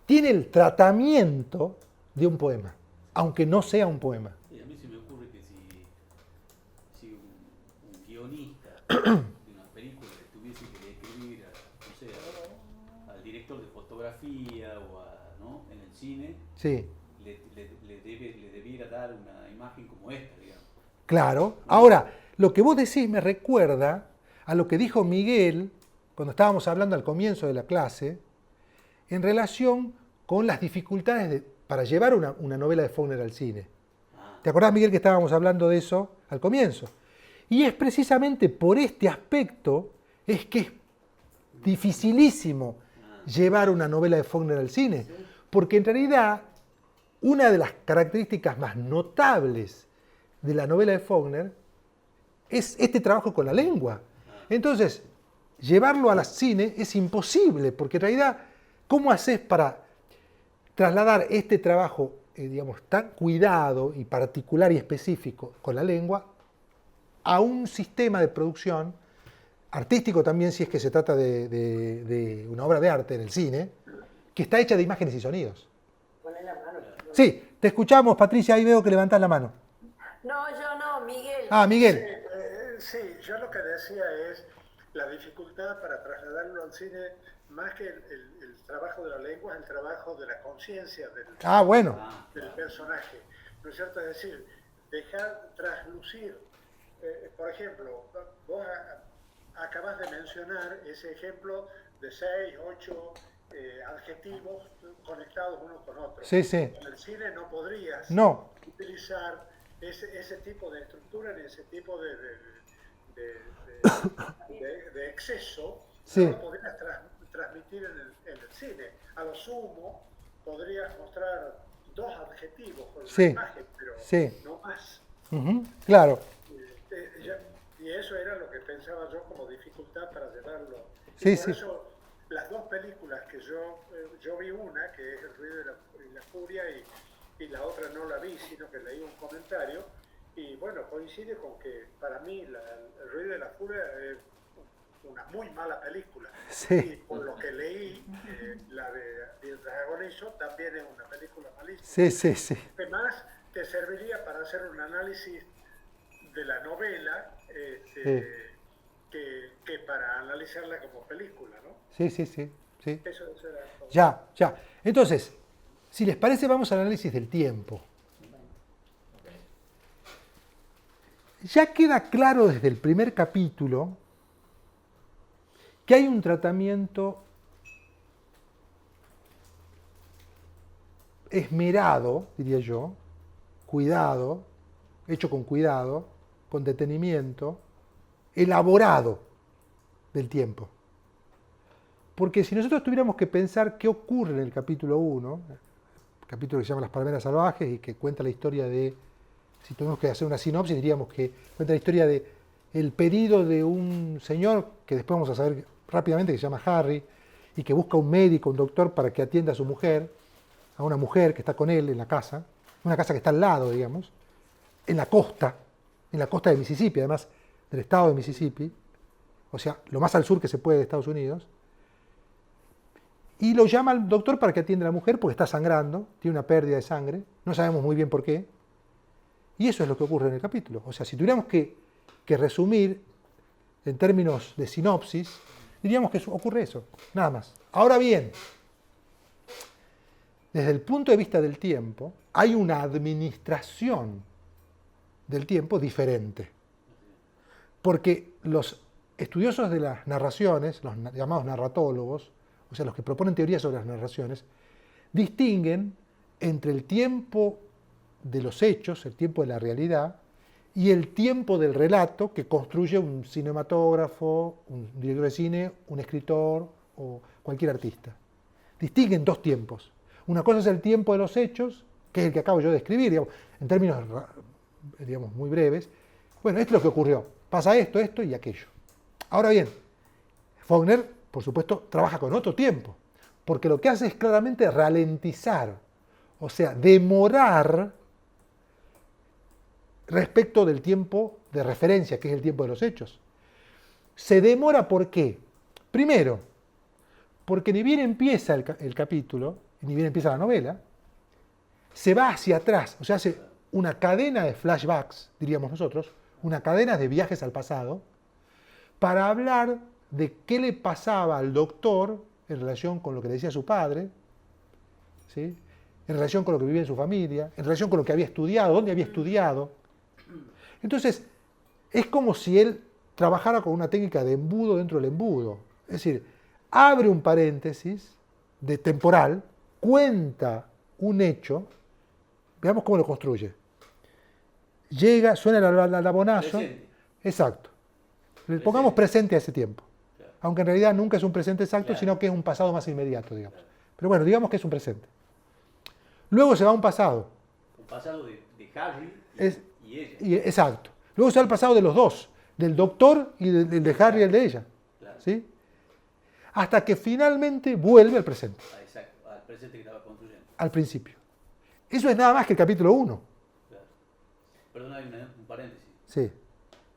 Tiene el tratamiento de un poema, aunque no sea un poema. Y a mí se me ocurre que si un guionista de una película le tuviese que describir no sé, al director de fotografía ¿no? en el cine, Sí, le debiera dar una imagen como esta, digamos. claro. Ahora, lo que vos decís me recuerda a lo que dijo Miguel cuando estábamos hablando al comienzo de la clase, en relación con las dificultades para llevar una novela de Faulkner al cine. ¿Te acordás, Miguel, que estábamos hablando de eso al comienzo? Y es precisamente por este aspecto es que es dificilísimo llevar una novela de Faulkner al cine, porque en realidad una de las características más notables de la novela de Faulkner es este trabajo con la lengua. Entonces, llevarlo al cine es imposible, porque en realidad, ¿cómo haces para trasladar este trabajo, digamos, tan cuidado y particular y específico con la lengua a un sistema de producción artístico también, si es que se trata de una obra de arte en el cine, que está hecha de imágenes y sonidos? Poné la mano. Sí, te escuchamos, Patricia, ahí veo que levantás la mano. No, yo no, Miguel. Ah, Miguel. Sí, yo lo que decía es la dificultad para trasladarlo al cine, más que el trabajo de la lengua, es el trabajo de la conciencia Bueno. del personaje, ¿no es cierto? Es decir, dejar traslucir, por ejemplo, vos acabas de mencionar ese ejemplo de 6, 8 adjetivos conectados uno con otro. Sí, sí. En el cine no podrías utilizar ese tipo de estructura ni ese tipo de exceso. Sí. No lo podrías transmitir en el cine. A lo sumo podrías mostrar 2 adjetivos con una imagen, pero no más. Claro. Y eso era lo que pensaba yo como dificultad para llevarlo. Sí, por eso las 2 películas que yo vi, una que es El ruido y la furia, y la otra no la vi, sino que leí un comentario, y bueno, coincide con que para mí El ruido y la furia es una muy mala película. Sí. Y por lo que leí, la de El Dragonizo también es una película malísima. Sí. Además, te serviría para hacer un análisis de la novela, que para analizarla como película, ¿no? Sí, sí, sí. Sí. Eso era todo. Ya, ya. Entonces, si les parece, vamos al análisis del tiempo. Ya queda claro desde el primer capítulo que hay un tratamiento esmerado, diría yo, cuidado, hecho con cuidado, con detenimiento, elaborado del tiempo. Porque si nosotros tuviéramos que pensar qué ocurre en el capítulo 1, el capítulo que se llama Las palmeras salvajes y que cuenta la historia de, si tuviéramos que hacer una sinopsis, diríamos que cuenta la historia de el pedido de un señor, que después vamos a saber rápidamente, que se llama Harry, y que busca un médico, un doctor, para que atienda a su mujer, a una mujer que está con él en la casa, una casa que está al lado, digamos, en la costa de Mississippi, además del estado de Mississippi, o sea, lo más al sur que se puede de Estados Unidos, y lo llama al doctor para que atienda a la mujer porque está sangrando, tiene una pérdida de sangre, no sabemos muy bien por qué, y eso es lo que ocurre en el capítulo. O sea, si tuviéramos que resumir en términos de sinopsis, diríamos que ocurre eso, nada más. Ahora bien, desde el punto de vista del tiempo, hay una administración del tiempo diferente. Porque los estudiosos de las narraciones, los llamados narratólogos, o sea, los que proponen teorías sobre las narraciones, distinguen entre el tiempo de los hechos, el tiempo de la realidad, y el tiempo del relato que construye un cinematógrafo, un director de cine, un escritor o cualquier artista. Distinguen dos tiempos. Una cosa es el tiempo de los hechos, que es el que acabo yo de describir, digamos, en términos muy breves. Bueno, esto es lo que ocurrió. Pasa esto, esto y aquello. Ahora bien, Faulkner, por supuesto, trabaja con otro tiempo, porque lo que hace es claramente ralentizar, o sea, demorar respecto del tiempo de referencia, que es el tiempo de los hechos. Se demora, ¿por qué? Primero, porque ni bien empieza el capítulo, ni bien empieza la novela, se va hacia atrás, o sea, hace una cadena de flashbacks, diríamos nosotros, una cadena de viajes al pasado, para hablar de qué le pasaba al doctor en relación con lo que le decía su padre, ¿sí? En relación con lo que vivía en su familia, en relación con lo que había estudiado, dónde había estudiado. Entonces, es como si él trabajara con una técnica de embudo dentro del embudo. Es decir, abre un paréntesis de temporal, cuenta un hecho, veamos cómo lo construye. Llega, suena el alabonazo. Presente. Exacto. Le pongamos presente a ese tiempo. Claro. Aunque en realidad nunca es un presente exacto, Claro. sino que es un pasado más inmediato, digamos. Claro. Pero bueno, digamos que es un presente. Luego se va a un pasado. Un pasado de Harry Es- y ella. Exacto. Luego se va al pasado de los dos, del doctor y del de Harry y el de ella. Claro. ¿Sí? Hasta que finalmente vuelve al presente, Ah, exacto, al presente que estaba construyendo. al principio. Eso es nada más que el capítulo 1. Claro. Perdón, hay un paréntesis. Sí.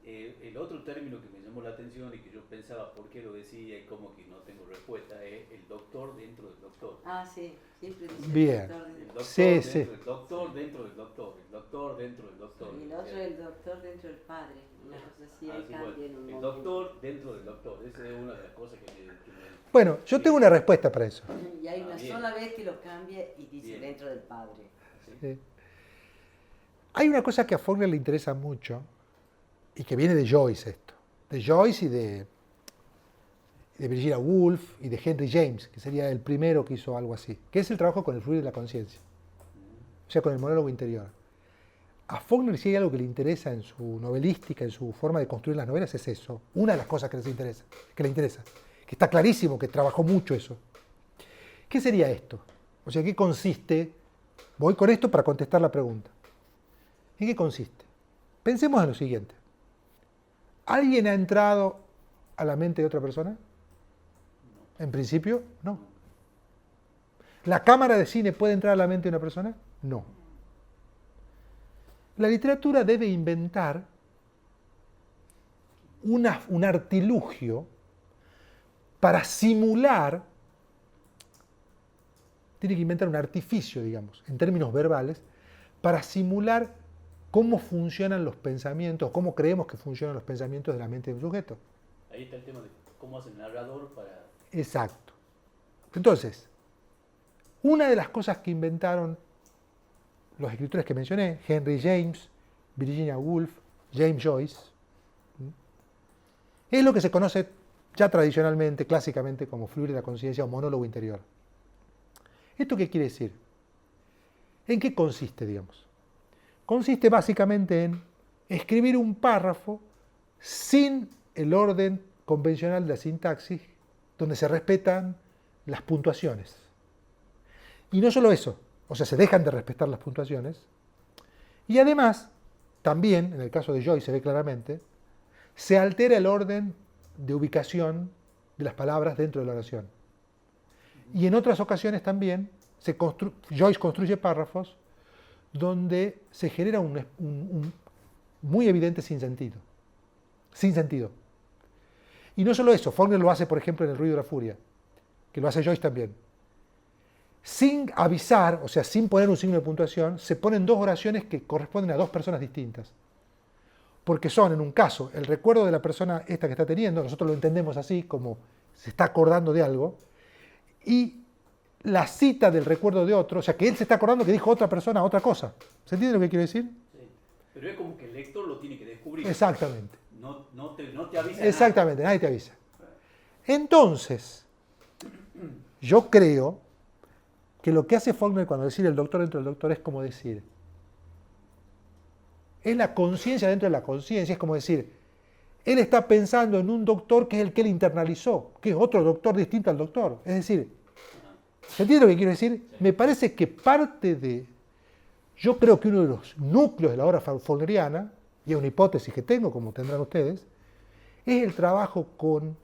El otro término que me llamó la atención y que yo pensaba por qué lo decía y como que no tengo respuesta es el doctor dentro del doctor. Ah, sí, siempre dice Bien. el doctor El doctor Sí, dentro sí. del doctor dentro del doctor, el doctor dentro del doctor. Y el otro el doctor dentro del padre. Una cosa así, ahí Así, bueno, cambia en un el momento. doctor dentro del doctor, esa es una de las cosas que me... Bueno, yo tengo una respuesta para eso. Y hay una bien. sola vez que lo cambia y dice Bien. dentro del padre. Sí. Hay una cosa que a Faulkner le interesa mucho y que viene de Joyce esto. De Joyce y de Virginia Woolf y de Henry James, que sería el primero que hizo algo así, que es el trabajo con el fluido de la conciencia, o sea, con el monólogo interior. A Faulkner, si hay algo que le interesa en su novelística, en su forma de construir las novelas, es eso. Una de las cosas que le interesa, que está clarísimo que trabajó mucho eso. ¿Qué sería esto? O sea, ¿qué consiste? Voy con esto para contestar la pregunta. ¿En qué consiste? Pensemos en lo siguiente. ¿Alguien ha entrado a la mente de otra persona? En principio, no. ¿La cámara de cine puede entrar a la mente de una persona? No. La literatura debe inventar un artilugio para simular, tiene que inventar un artificio, digamos, en términos verbales, para simular cómo funcionan los pensamientos, cómo creemos que funcionan los pensamientos de la mente de un sujeto. Ahí está el tema de cómo hace el narrador para... Exacto. Entonces, una de las cosas que inventaron los escritores que mencioné, Henry James, Virginia Woolf, James Joyce, es lo que se conoce ya tradicionalmente, clásicamente, como fluir de la conciencia o monólogo interior. ¿Esto qué quiere decir? ¿En qué consiste, digamos? Consiste básicamente en escribir un párrafo sin el orden convencional de la sintaxis, donde se respetan las puntuaciones. Y no solo eso, o sea, se dejan de respetar las puntuaciones, y además, también, en el caso de Joyce se ve claramente, se altera el orden de ubicación de las palabras dentro de la oración. Y en otras ocasiones también, Joyce construye párrafos donde se genera un muy evidente sinsentido. Sin sentido. Y no solo eso, Faulkner lo hace, por ejemplo, en El ruido de la furia, que lo hace Joyce también. Sin avisar, o sea, sin poner un signo de puntuación, se ponen dos oraciones que corresponden a dos personas distintas. Porque son, en un caso, el recuerdo de la persona esta que está teniendo, nosotros lo entendemos así, como se está acordando de algo, y la cita del recuerdo de otro, o sea, que él se está acordando que dijo otra persona otra cosa. ¿Se entiende lo que quiero decir? Sí. Pero es como que el lector lo tiene que descubrir. Exactamente. No te avisa. Exactamente, nadie te avisa. Entonces, yo creo que lo que hace Faulkner cuando decir el doctor dentro del doctor es como decir, es la conciencia dentro de la conciencia, es como decir, él está pensando en un doctor que es el que él internalizó, que es otro doctor distinto al doctor. Es decir, ¿se entiende lo que quiero decir? Me parece que parte de, yo creo que uno de los núcleos de la obra faulkneriana, y es una hipótesis que tengo, como tendrán ustedes, es el trabajo con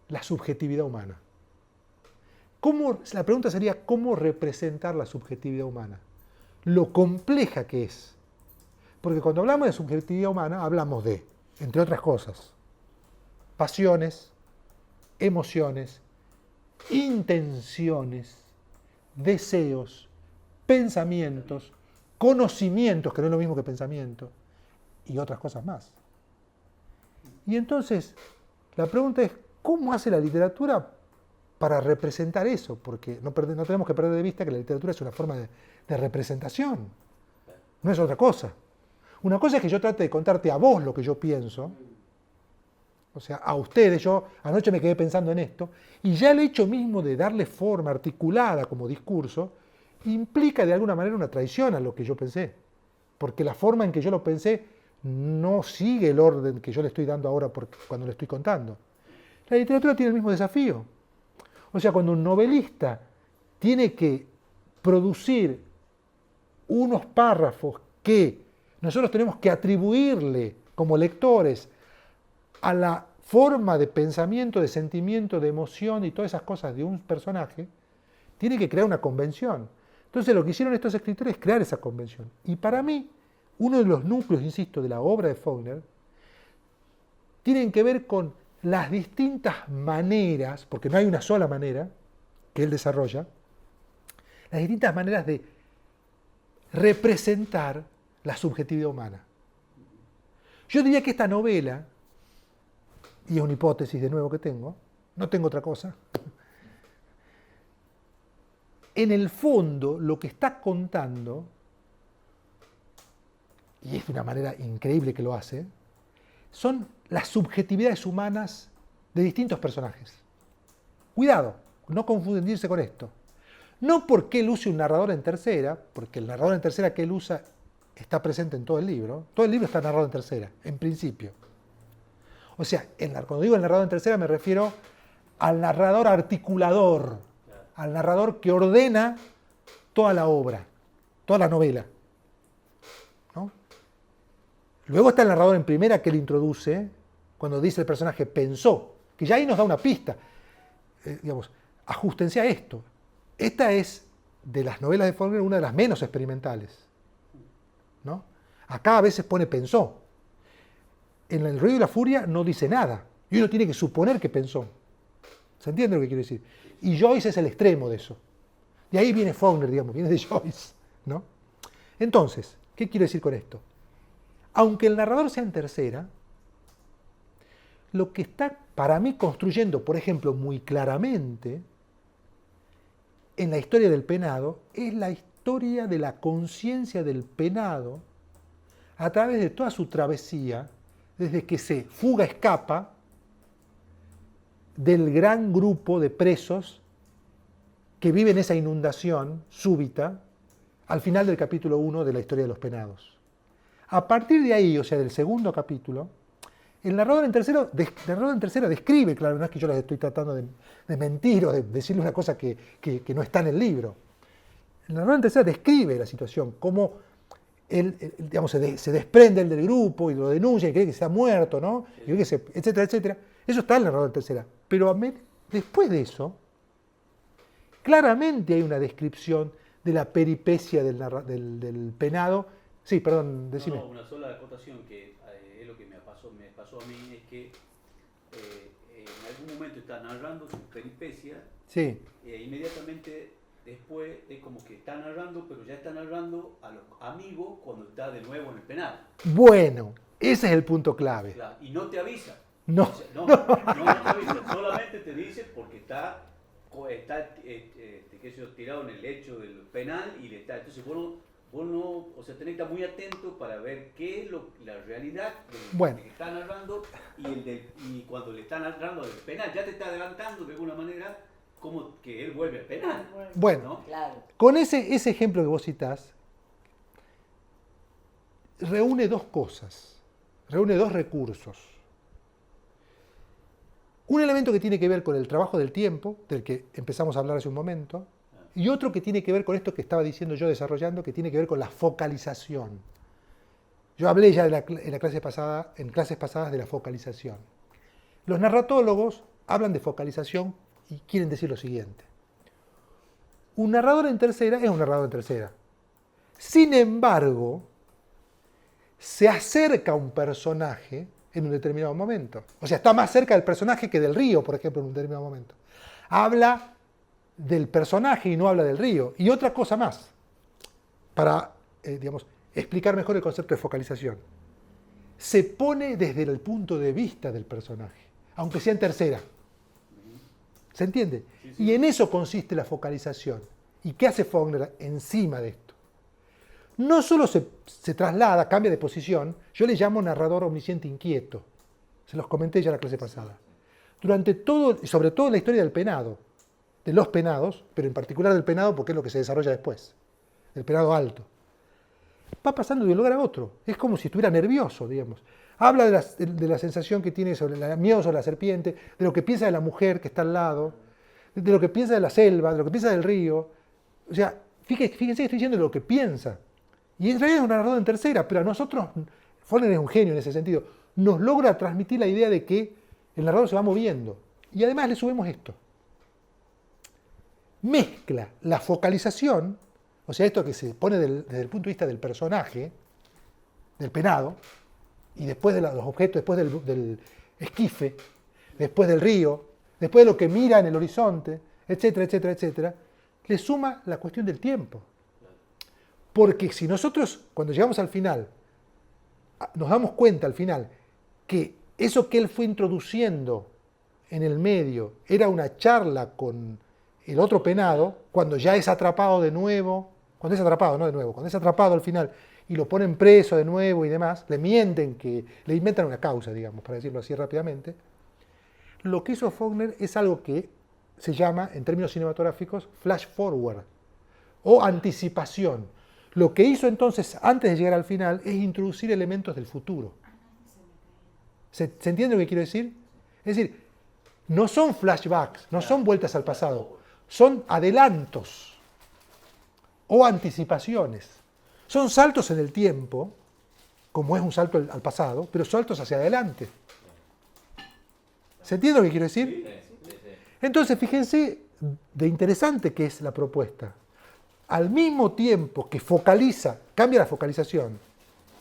la subjetividad humana. La pregunta sería, ¿cómo representar la subjetividad humana? Lo compleja que es. Porque cuando hablamos de subjetividad humana, hablamos de, entre otras cosas, pasiones, emociones, intenciones, deseos, pensamientos, conocimientos, que no es lo mismo que pensamiento, y otras cosas más. Y entonces, la pregunta es, ¿cómo hace la literatura para representar eso? Porque no tenemos que perder de vista que la literatura es una forma de representación, no es otra cosa. Una cosa es que yo trate de contarte a vos lo que yo pienso, o sea, a ustedes, yo anoche me quedé pensando en esto, y ya el hecho mismo de darle forma articulada como discurso, implica de alguna manera una traición a lo que yo pensé, porque la forma en que yo lo pensé no sigue el orden que yo le estoy dando ahora cuando le estoy contando. La literatura tiene el mismo desafío. O sea, cuando un novelista tiene que producir unos párrafos que nosotros tenemos que atribuirle como lectores a la forma de pensamiento, de sentimiento, de emoción y todas esas cosas de un personaje, tiene que crear una convención. Entonces lo que hicieron estos escritores es crear esa convención. Y para mí, uno de los núcleos, insisto, de la obra de Faulkner, tienen que ver con las distintas maneras, porque no hay una sola manera que él desarrolla, las distintas maneras de representar la subjetividad humana. Yo diría que esta novela, y es una hipótesis de nuevo que tengo, no tengo otra cosa, en el fondo lo que está contando, y es de una manera increíble que lo hace, son las subjetividades humanas de distintos personajes. Cuidado, no confundirse con esto. No porque él use un narrador en tercera, porque el narrador en tercera que él usa está presente en todo el libro está narrado en tercera, en principio. O sea, cuando digo el narrador en tercera me refiero al narrador articulador, al narrador que ordena toda la obra, toda la novela. ¿No? Luego está el narrador en primera que él introduce, cuando dice el personaje pensó, que ya ahí nos da una pista. Digamos, ajustense a esto. Esta es, de las novelas de Faulkner, una de las menos experimentales. ¿No? Acá a veces pone pensó. En El ruido y la furia no dice nada. Y uno tiene que suponer que pensó. ¿Se entiende lo que quiero decir? Y Joyce es el extremo de eso. De ahí viene Faulkner, digamos, viene de Joyce. ¿No? Entonces, ¿qué quiero decir con esto? Aunque el narrador sea en tercera, lo que está para mí construyendo, por ejemplo, muy claramente en la historia del penado, es la historia de la conciencia del penado a través de toda su travesía, desde que se fuga, escapa del gran grupo de presos que viven esa inundación súbita al final del capítulo 1 de la historia de los penados. A partir de ahí, o sea, del segundo capítulo, el narrador en tercera describe, claro, no es que yo les estoy tratando de mentir o de decirle una cosa que no está en el libro. El narrador en tercera describe la situación, cómo él, digamos, se desprende él del grupo y lo denuncia y cree que se ha muerto, ¿no? Y cree que etcétera, etcétera. Eso está en el narrador en tercera. Pero después de eso, claramente hay una descripción de la peripecia del penado. Sí, perdón, decime. No, una sola acotación que es lo que me pasó a mí, es que en algún momento está narrando su peripecia, Sí. Inmediatamente después es como que está narrando, pero ya está narrando a los amigos cuando está de nuevo en el penal. Bueno, ese es el punto clave. Claro, y no te avisa. No. O sea, no te avisa, solamente te dice porque está qué sé yo, tirado en el lecho del penal y le está. Entonces vos no, o sea, tenés que estar muy atento para ver qué es la realidad del que está narrando y cuando le está narrando del penal, ya te está adelantando de alguna manera como que él vuelve al penal. Bueno, ¿no? Claro. con ese ejemplo que vos citás, reúne dos cosas, reúne dos recursos. Un elemento que tiene que ver con el trabajo del tiempo, del que empezamos a hablar hace un momento, y otro que tiene que ver con esto que estaba diciendo yo desarrollando, que tiene que ver con la focalización. Yo hablé ya en clases pasadas de la focalización. Los narratólogos hablan de focalización y quieren decir lo siguiente. Un narrador en tercera es un narrador en tercera. Sin embargo, se acerca a un personaje en un determinado momento. O sea, está más cerca del personaje que del río, por ejemplo, en un determinado momento. Habla del personaje y no habla del río. Y otra cosa más, para explicar mejor el concepto de focalización. Se pone desde el punto de vista del personaje, aunque sea en tercera. ¿Se entiende? Sí, sí. Y en eso consiste la focalización. ¿Y qué hace Faulkner encima de esto? No solo se traslada, cambia de posición, yo le llamo narrador omnisciente inquieto. Se los comenté ya en la clase pasada. Durante todo, y sobre todo en la historia del penado, de los penados, pero en particular del penado porque es lo que se desarrolla después, del penado alto. Va pasando de un lugar a otro. Es como si estuviera nervioso, digamos. Habla de la sensación que tiene sobre el miedo sobre la serpiente, de lo que piensa de la mujer que está al lado, de lo que piensa de la selva, de lo que piensa del río. O sea, fíjense que estoy diciendo lo que piensa. Y en realidad es un narrador en tercera, pero a nosotros, Faulkner es un genio en ese sentido, nos logra transmitir la idea de que el narrador se va moviendo. Y además le subimos esto. Mezcla la focalización, o sea, esto que se pone desde el punto de vista del personaje, del penado, y después de los objetos, después del esquife, después del río, después de lo que mira en el horizonte, etcétera, etcétera, etcétera, le suma la cuestión del tiempo. Porque si nosotros, cuando llegamos al final, nos damos cuenta al final que eso que él fue introduciendo en el medio era una charla con el otro penado, cuando ya es atrapado de nuevo, cuando es atrapado, no de nuevo, cuando es atrapado al final y lo ponen preso de nuevo y demás, le inventan una causa, digamos, para decirlo así rápidamente, lo que hizo Faulkner es algo que se llama, en términos cinematográficos, flash forward o anticipación. Lo que hizo entonces, antes de llegar al final, es introducir elementos del futuro. ¿Se entiende lo que quiero decir? Es decir, no son flashbacks, no son vueltas al pasado, son adelantos o anticipaciones. Son saltos en el tiempo, como es un salto al pasado, pero saltos hacia adelante. ¿Se entiende lo que quiero decir? Entonces, fíjense de interesante que es la propuesta. Al mismo tiempo que focaliza, cambia la focalización,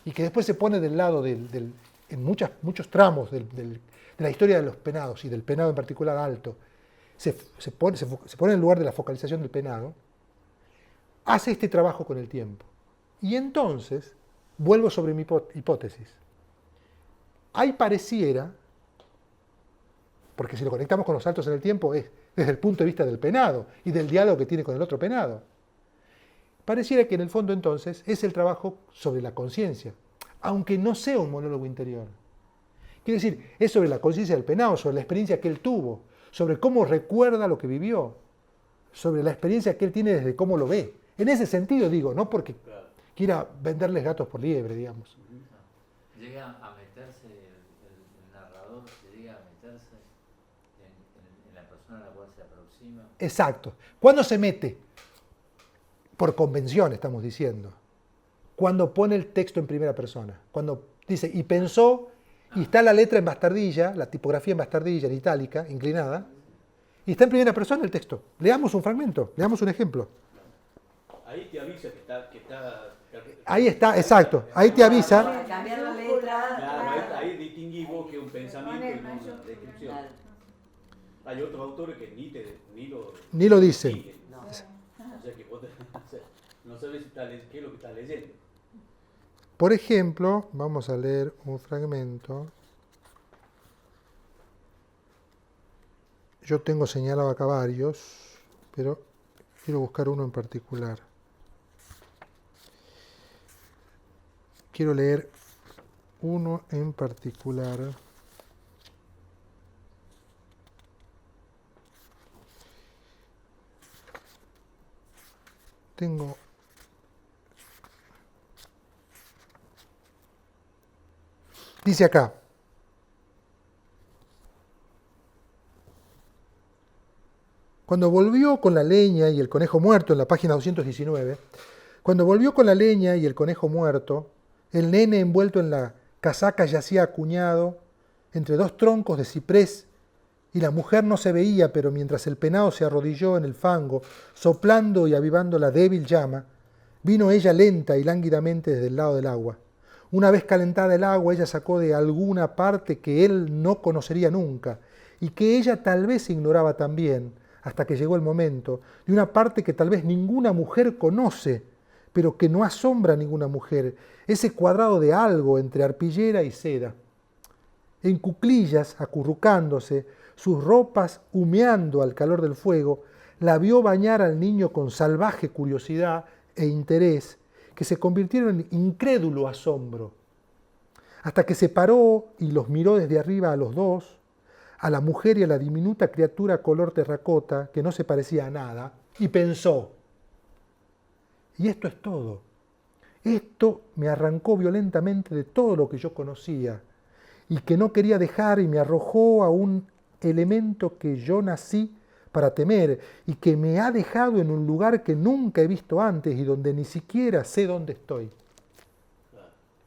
y que después se pone del lado en muchos tramos de la historia de los penados, y del penado en particular alto, se pone en el lugar de la focalización del penado, hace este trabajo con el tiempo. Y entonces, vuelvo sobre mi hipótesis. Ahí pareciera porque si lo conectamos con los saltos en el tiempo es desde el punto de vista del penado y del diálogo que tiene con el otro penado. Pareciera que en el fondo entonces es el trabajo sobre la conciencia, aunque no sea un monólogo interior. Quiere decir, es sobre la conciencia del penado, sobre la experiencia que él tuvo, sobre cómo recuerda lo que vivió, sobre la experiencia que él tiene desde cómo lo ve. En ese sentido digo, no porque quiera venderles gatos por liebre, digamos. Llega a meterse el narrador, llega a meterse en la persona a la cual se aproxima. Exacto. ¿Cuándo se mete? Por convención, estamos diciendo. Cuando pone el texto en primera persona. Cuando dice, y pensó, y está la letra en bastardilla, la tipografía en bastardilla, en itálica, inclinada, y está en primera persona el texto. Leamos un fragmento, leamos un ejemplo. Ahí te avisa que está Ahí está, exacto. Ahí te avisa. Para cambiar la letra. Claro, ahí distinguís vos que es un pensamiento y no una descripción. Claro. Hay otros autores que Ni lo dicen. siguen. No. O sea que vos no sabes qué es lo que estás leyendo. Por ejemplo, vamos a leer un fragmento. Yo tengo señalado acá varios, pero quiero buscar uno en particular. Quiero leer uno en particular. Tengo... Dice acá. Cuando volvió con la leña y el conejo muerto, en la página 219, cuando volvió con la leña y el conejo muerto, el nene envuelto en la casaca yacía acuñado entre dos troncos de ciprés y la mujer no se veía, pero mientras el penado se arrodilló en el fango, soplando y avivando la débil llama, vino ella lenta y lánguidamente desde el lado del agua. Una vez calentada el agua, ella sacó de alguna parte que él no conocería nunca y que ella tal vez ignoraba también, hasta que llegó el momento, de una parte que tal vez ninguna mujer conoce, pero que no asombra a ninguna mujer, ese cuadrado de algo entre arpillera y seda. En cuclillas, acurrucándose, sus ropas humeando al calor del fuego, la vio bañar al niño con salvaje curiosidad e interés, que se convirtieron en incrédulo asombro, hasta que se paró y los miró desde arriba a los dos, a la mujer y a la diminuta criatura color terracota, que no se parecía a nada, y pensó, y esto es todo. Esto me arrancó violentamente de todo lo que yo conocía, y que no quería dejar, y me arrojó a un elemento que yo nací para temer, y que me ha dejado en un lugar que nunca he visto antes y donde ni siquiera sé dónde estoy.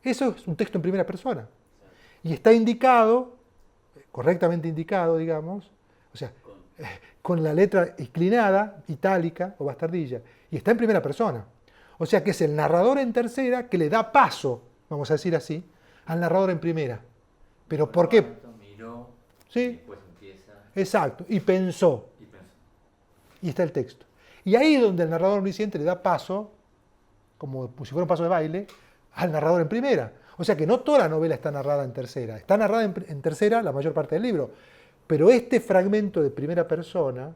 Eso es un texto en primera persona. Y está indicado, correctamente indicado, digamos, o sea, con la letra inclinada, itálica o bastardilla, y está en primera persona. O sea que es el narrador en tercera que le da paso, vamos a decir así, al narrador en primera. ¿Pero por qué? Miró, ¿Sí? y después empieza. Exacto, y pensó. Y pensó. Y está el texto. Y ahí es donde el narrador omnisciente le da paso, como si fuera un paso de baile, al narrador en primera. O sea que no toda la novela está narrada en tercera. Está narrada en tercera la mayor parte del libro. Pero este fragmento de primera persona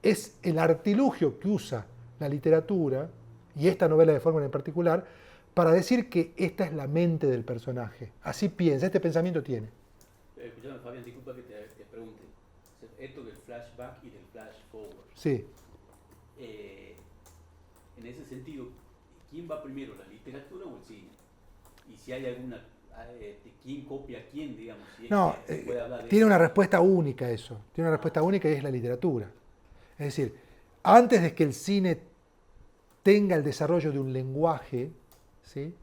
es el artilugio que usa la literatura, y esta novela de Forman en particular, para decir que esta es la mente del personaje. Así piensa, este pensamiento tiene. Escuchame, Fabián, disculpa que te pregunte. Esto del flashback y del flash forward. Sí. En ese sentido, ¿quién va primero, la literatura o el cine? Y si hay alguna, ¿quién copia a quién, digamos? Si es No, que se puede hablar de tiene eso. una respuesta única eso. Tiene una respuesta única y es la literatura. Es decir, antes de que el cine tenga el desarrollo de un lenguaje, ¿sí?,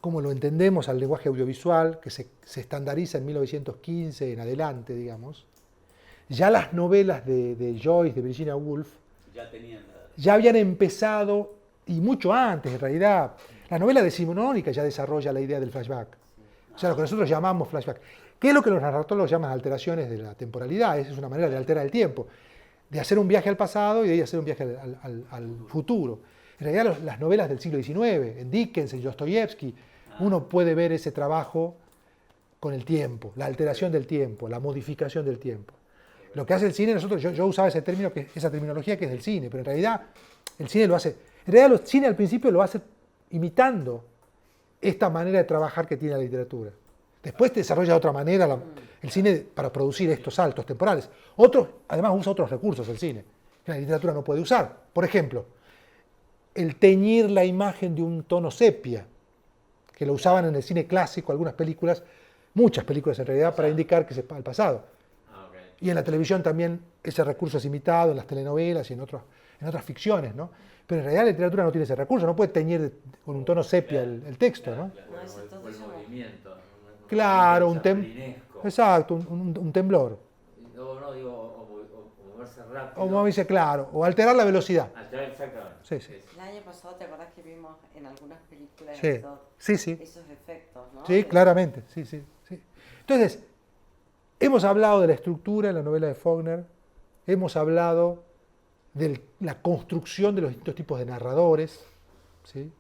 como lo entendemos al lenguaje audiovisual, que se estandariza en 1915 en adelante, digamos, ya las novelas de Joyce, de Virginia Woolf, ya habían empezado, y mucho antes en realidad, la novela decimonónica ya desarrolla la idea del flashback. O sea, lo que nosotros llamamos flashback. ¿Qué es lo que los narradores llaman alteraciones de la temporalidad? Esa es una manera de alterar el tiempo, de hacer un viaje al pasado y de ahí hacer un viaje al futuro. En realidad las novelas del siglo XIX, en Dickens, en Dostoyevsky, uno puede ver ese trabajo con el tiempo, la alteración del tiempo, la modificación del tiempo. Lo que hace el cine, yo usaba ese término, esa terminología que es del cine, pero en realidad el cine lo hace, en realidad el cine al principio lo hace imitando esta manera de trabajar que tiene la literatura. Después desarrolla de otra manera el cine para producir estos saltos temporales. Además usa otros recursos el cine, que la literatura no puede usar. Por ejemplo, el teñir la imagen de un tono sepia, que lo usaban en el cine clásico, algunas películas, muchas películas en realidad, para indicar que se va al pasado. Y en la televisión también ese recurso es imitado, en las telenovelas y en otras ficciones, ¿no? Pero en realidad la literatura no tiene ese recurso, no puede teñir con un tono sepia el texto, ¿no? O el movimiento. Claro, chaplinesco. exacto, un temblor. No, digo, o moverse rápido. O moverse, claro, o alterar la velocidad. Alterar, exactamente. Sí, sí. El año pasado, ¿te acordás que vimos en algunas películas Sí, sí. esos efectos, ¿no? Sí, claramente, sí. Entonces, hemos hablado de la estructura en la novela de Faulkner, hemos hablado de la construcción de los distintos tipos de narradores, ¿sí?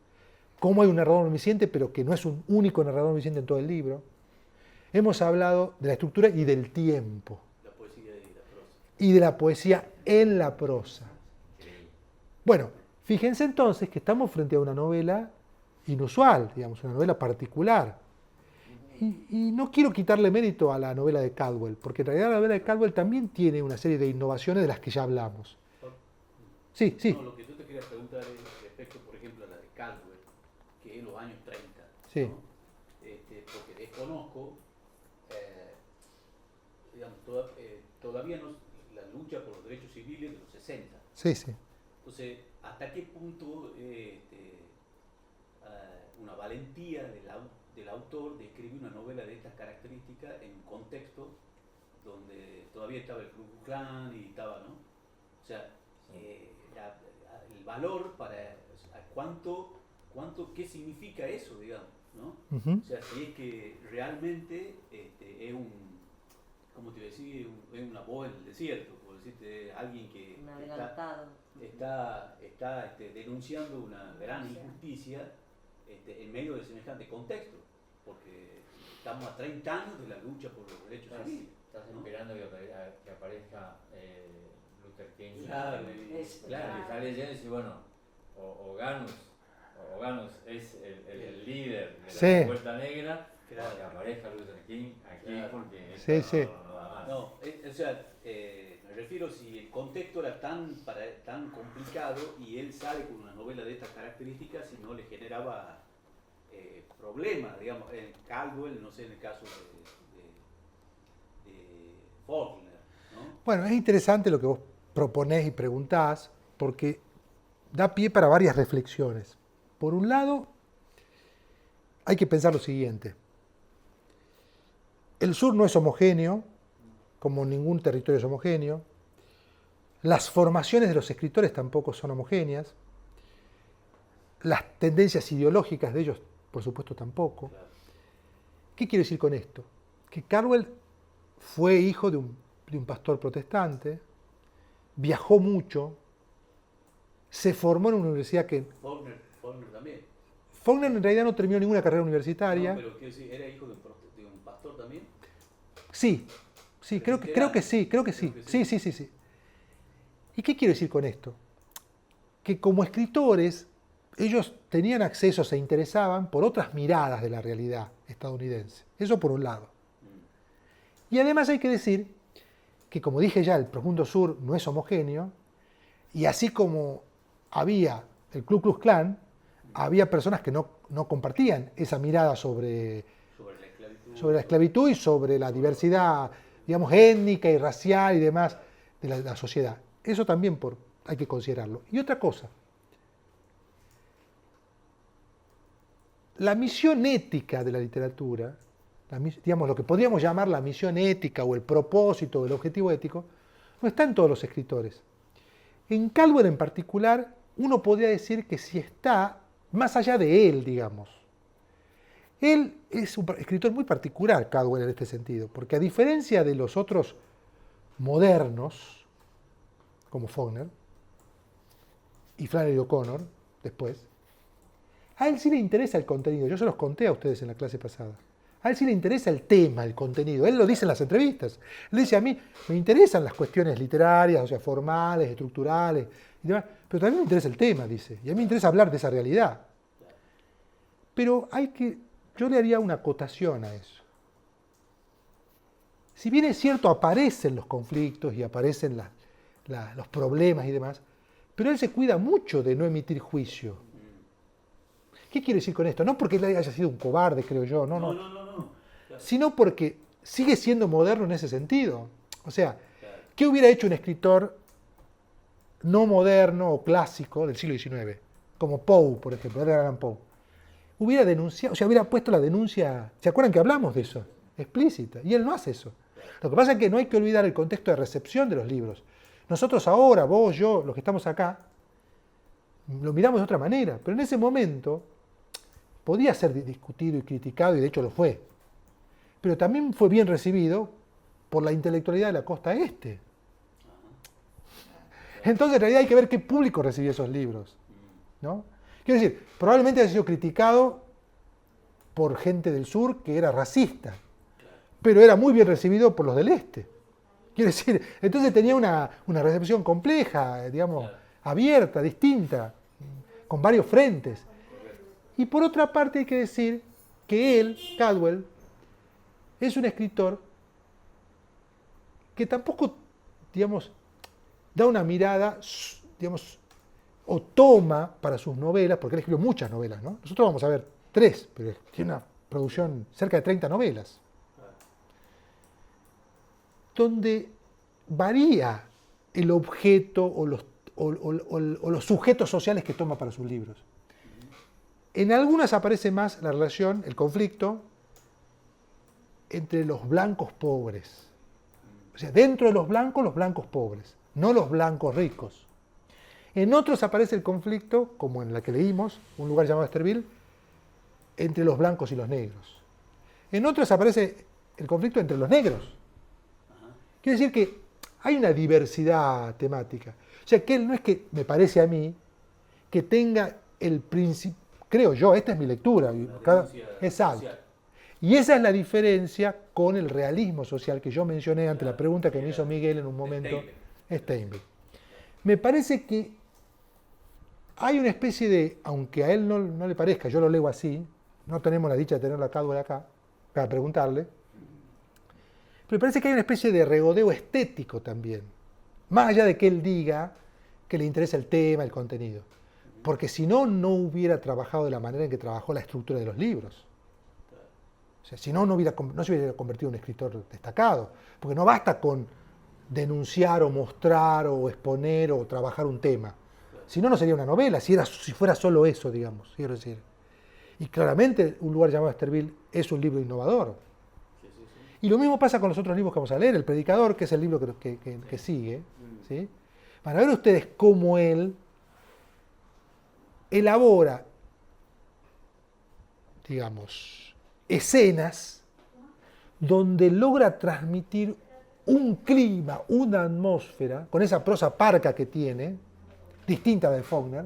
Cómo hay un narrador omnisciente, pero que no es un único narrador omnisciente en todo el libro. Hemos hablado de la estructura y del tiempo. La poesía y la prosa. Y de la poesía en la prosa. Bueno, fíjense entonces que estamos frente a una novela inusual, digamos, una novela particular. Y no quiero quitarle mérito a la novela de Caldwell, porque en realidad la novela de Caldwell también tiene una serie de innovaciones de las que ya hablamos. Sí. No, lo que yo te quería preguntar es respecto, por ejemplo, a la de Caldwell, que es los años 30. Sí. ¿No? Porque desconozco, digamos, todavía no, la lucha por los derechos civiles de los 60. Sí. Entonces, ¿hasta qué punto una valentía del autor de escribir una novela de estas características en un contexto donde todavía estaba el Ku Klux Klan y estaba, ¿no? O sea, el valor para qué significa eso, digamos, ¿no? Ujú. O sea, si es que realmente es ¿cómo te voy a decir? Es una voz en el desierto, por decirte, alguien que Un adelantado. está denunciando una gran injusticia en medio de semejante contexto, porque estamos a 30 años de la lucha por los derechos civiles. Estás ¿no? esperando que aparezca Luther King. Claro, Claro, y está leyendo y dice, bueno, o Ganus es el líder de la Sí. Revuelta Negra, Claro. que aparezca Luther King aquí Claro. porque Sí, esto sí. no da más. No, o sea, me refiero si el contexto era tan complicado y él sale con una novela de estas características y no le generaba problemas, digamos, en Caldwell, no sé, en el caso de Faulkner, ¿no? Bueno, es interesante lo que vos proponés y preguntás, porque da pie para varias reflexiones. Por un lado, hay que pensar lo siguiente. El sur no es homogéneo, como ningún territorio es homogéneo. Las formaciones de los escritores tampoco son homogéneas. Las tendencias ideológicas de ellos, por supuesto, tampoco. ¿Qué quiero decir con esto? Que Caldwell fue hijo de un pastor protestante, viajó mucho, se formó en una universidad que... Faulkner también. Faulkner en realidad no terminó ninguna carrera universitaria. No, pero quiero decir, ¿era hijo de un pastor también? Sí, creo que sí. Sí. ¿Y qué quiero decir con esto? Que como escritores, ellos tenían acceso, se interesaban por otras miradas de la realidad estadounidense. Eso por un lado. Y además hay que decir que, como dije ya, el profundo sur no es homogéneo, y así como había el Ku Klux Klan, había personas que no compartían esa mirada sobre la esclavitud y sobre la diversidad, digamos, étnica y racial y demás de la sociedad. Eso también hay que considerarlo. Y otra cosa, la misión ética de la literatura, digamos, lo que podríamos llamar la misión ética o el propósito o el objetivo ético, no está en todos los escritores. En Caldwell en particular, uno podría decir que sí está más allá de él, digamos. Él es un escritor muy particular, Caldwell, en este sentido, porque a diferencia de los otros modernos, como Faulkner y Flannery O'Connor, después, a él sí le interesa el contenido. Yo se los conté a ustedes en la clase pasada. A él sí le interesa el tema, el contenido. Él lo dice en las entrevistas. Él dice, a mí me interesan las cuestiones literarias, o sea, formales, estructurales, y demás, pero también me interesa el tema, dice. Y a mí me interesa hablar de esa realidad. Pero yo le haría una acotación a eso. Si bien es cierto, aparecen los conflictos y aparecen los problemas y demás, pero él se cuida mucho de no emitir juicio. ¿Qué quiero decir con esto? No porque él haya sido un cobarde, creo yo, no. Sino porque sigue siendo moderno en ese sentido. O sea, ¿qué hubiera hecho un escritor no moderno o clásico del siglo XIX? Como Poe, por ejemplo, Edgar Allan Poe. Hubiera denunciado, o sea, hubiera puesto la denuncia, ¿se acuerdan que hablamos de eso? Explícita. Y él no hace eso. Lo que pasa es que no hay que olvidar el contexto de recepción de los libros. Nosotros ahora, vos, yo, los que estamos acá, lo miramos de otra manera, pero en ese momento podía ser discutido y criticado, y de hecho lo fue. Pero también fue bien recibido por la intelectualidad de la costa este. Entonces, en realidad hay que ver qué público recibió esos libros, ¿no? Quiero decir, probablemente haya sido criticado por gente del sur que era racista, pero era muy bien recibido por los del este. Quiero decir, entonces tenía una recepción compleja, digamos, abierta, distinta, con varios frentes. Y por otra parte hay que decir que él, Caldwell, es un escritor que tampoco, digamos, da una mirada, digamos, o toma para sus novelas, porque él escribió muchas novelas, ¿no? Nosotros vamos a ver 3, pero tiene una producción cerca de 30 novelas, donde varía el objeto o los sujetos sociales que toma para sus libros. En algunas aparece más la relación, el conflicto entre los blancos pobres. O sea, dentro de los blancos pobres, no los blancos ricos. En otros aparece el conflicto, como en la que leímos, un lugar llamado Esterville, entre los blancos y los negros. En otros aparece el conflicto entre los negros. Quiere decir que hay una diversidad temática. O sea, que él no es que, me parece a mí, que tenga el principio, creo yo, esta es mi lectura. Exacto. Y esa es la diferencia con el realismo social que yo mencioné ante la pregunta que me hizo Miguel en un momento, Steinbeck. Me parece que hay una especie de, aunque a él no le parezca, yo lo leo así, no tenemos la dicha de tenerlo a Caldwell acá, para preguntarle, pero me parece que hay una especie de regodeo estético también, más allá de que él diga que le interesa el tema, el contenido, porque si no, no hubiera trabajado de la manera en que trabajó la estructura de los libros. O sea, si no, no se hubiera convertido en un escritor destacado, porque no basta con denunciar o mostrar o exponer o trabajar un tema. Si no, no sería una novela, si fuera solo eso, digamos. Quiero decir. Y claramente Un lugar llamado Esterville es un libro innovador. Y lo mismo pasa con los otros libros que vamos a leer. El Predicador, que es el libro que sigue. ¿Sí? Van a ver ustedes cómo él elabora, digamos, escenas donde logra transmitir un clima, una atmósfera, con esa prosa parca que tiene, distinta de Faulkner,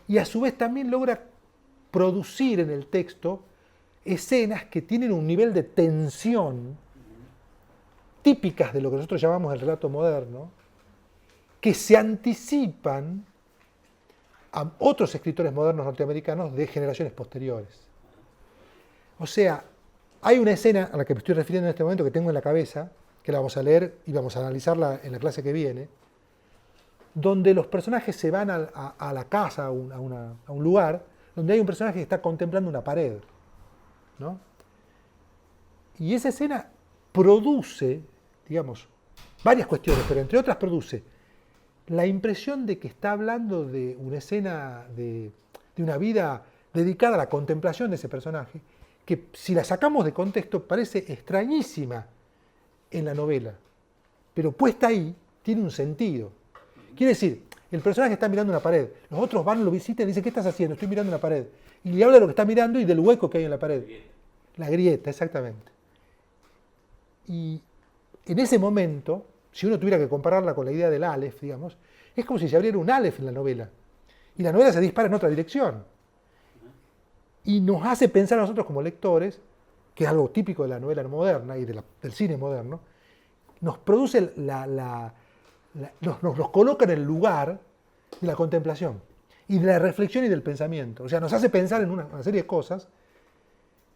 y a su vez también logra producir en el texto escenas que tienen un nivel de tensión típicas de lo que nosotros llamamos el relato moderno, que se anticipan a otros escritores modernos norteamericanos de generaciones posteriores. O sea, hay una escena a la que me estoy refiriendo en este momento que tengo en la cabeza, que la vamos a leer y vamos a analizarla en la clase que viene, donde los personajes se van a la casa, a un lugar, donde hay un personaje que está contemplando una pared, ¿no? Y esa escena produce, digamos, varias cuestiones, pero entre otras produce la impresión de que está hablando de una escena de una vida dedicada a la contemplación de ese personaje, que si la sacamos de contexto parece extrañísima en la novela, pero puesta ahí tiene un sentido. Quiere decir, el personaje está mirando una pared, los otros van, lo visitan y dicen, ¿qué estás haciendo? Estoy mirando una pared. Y le habla de lo que está mirando y del hueco que hay en la pared. La grieta, exactamente. Y en ese momento, si uno tuviera que compararla con la idea del Aleph, digamos, es como si se abriera un Aleph en la novela. Y la novela se dispara en otra dirección. Y nos hace pensar a nosotros como lectores que es algo típico de la novela moderna y del cine moderno, nos produce nos coloca en el lugar de la contemplación y de la reflexión y del pensamiento. O sea, nos hace pensar en una serie de cosas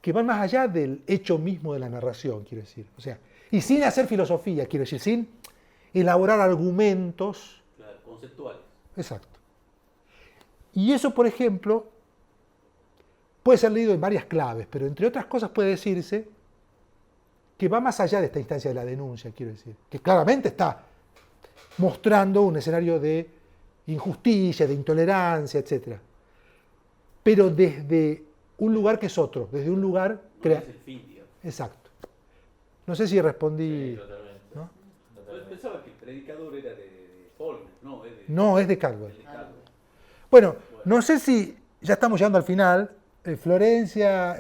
que van más allá del hecho mismo de la narración, quiero decir. O sea, y sin hacer filosofía, quiero decir, sin elaborar argumentos. Claro, conceptuales. Exacto. Y eso, por ejemplo, puede ser leído en varias claves, pero entre otras cosas puede decirse que va más allá de esta instancia de la denuncia, quiero decir, que claramente está mostrando un escenario de injusticia, de intolerancia, etc. Pero desde un lugar que es otro, desde un lugar... No es el fin, digamos. Exacto. No sé si respondí... Sí, totalmente. ¿no? Yo pensaba que el predicador era de Faulkner, no, es de, No, es de Caldwell. es de Caldwell. Bueno, no sé si ya estamos llegando al final. Florencia,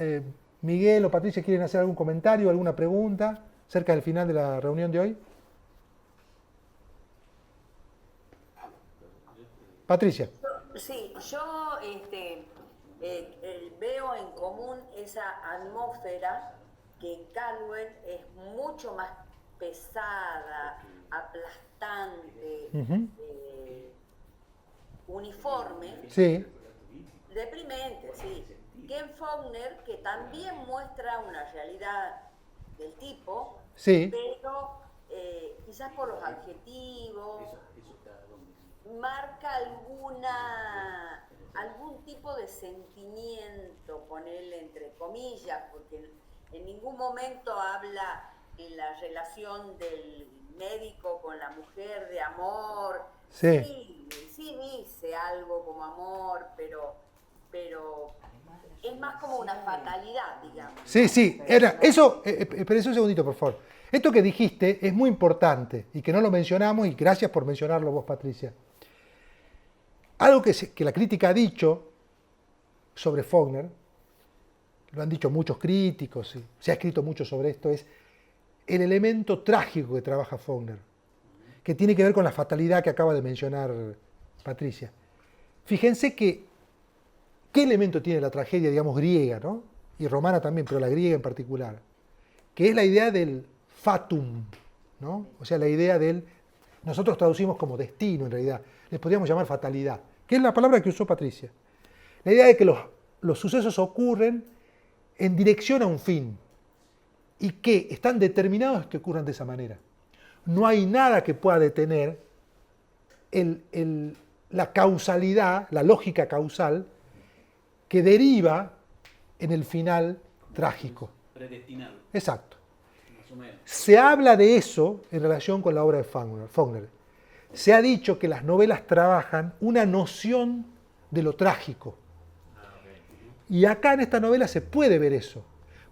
Miguel o Patricia, ¿quieren hacer algún comentario, alguna pregunta cerca del final de la reunión de hoy? Patricia. Sí, yo veo en común esa atmósfera que Caldwell es mucho más pesada, aplastante, uniforme, Sí, deprimente, sí. Que en Faulkner, que también muestra una realidad del tipo, sí, pero quizás por los adjetivos, Eso está donde. marca algún tipo de sentimiento, ponerle entre comillas, porque en ningún momento habla en la relación del médico con la mujer de amor. sí. Sí dice algo como amor, pero es más como una fatalidad, digamos. Sí, sí. Eso, espérense un segundito, por favor. Esto que dijiste es muy importante y que no lo mencionamos, y gracias por mencionarlo vos, Patricia. Algo que la crítica ha dicho sobre Faulkner, lo han dicho muchos críticos, se ha escrito mucho sobre esto, es el elemento trágico que trabaja Faulkner, que tiene que ver con la fatalidad que acaba de mencionar Patricia. Fíjense qué elemento tiene la tragedia, digamos, griega, ¿no? Y romana también, pero la griega en particular, que es la idea del fatum, ¿no? O sea, la idea del... Nosotros traducimos como destino, en realidad. Les podríamos llamar fatalidad, que es la palabra que usó Patricia. La idea de que los sucesos ocurren en dirección a un fin y que están determinados que ocurran de esa manera. No hay nada que pueda detener la causalidad, la lógica causal, que deriva en el final trágico. Predestinado, Exacto. más o menos. Se habla de eso en relación con la obra de Faulkner. Se ha dicho que las novelas trabajan una noción de lo trágico. Y acá en esta novela se puede ver eso.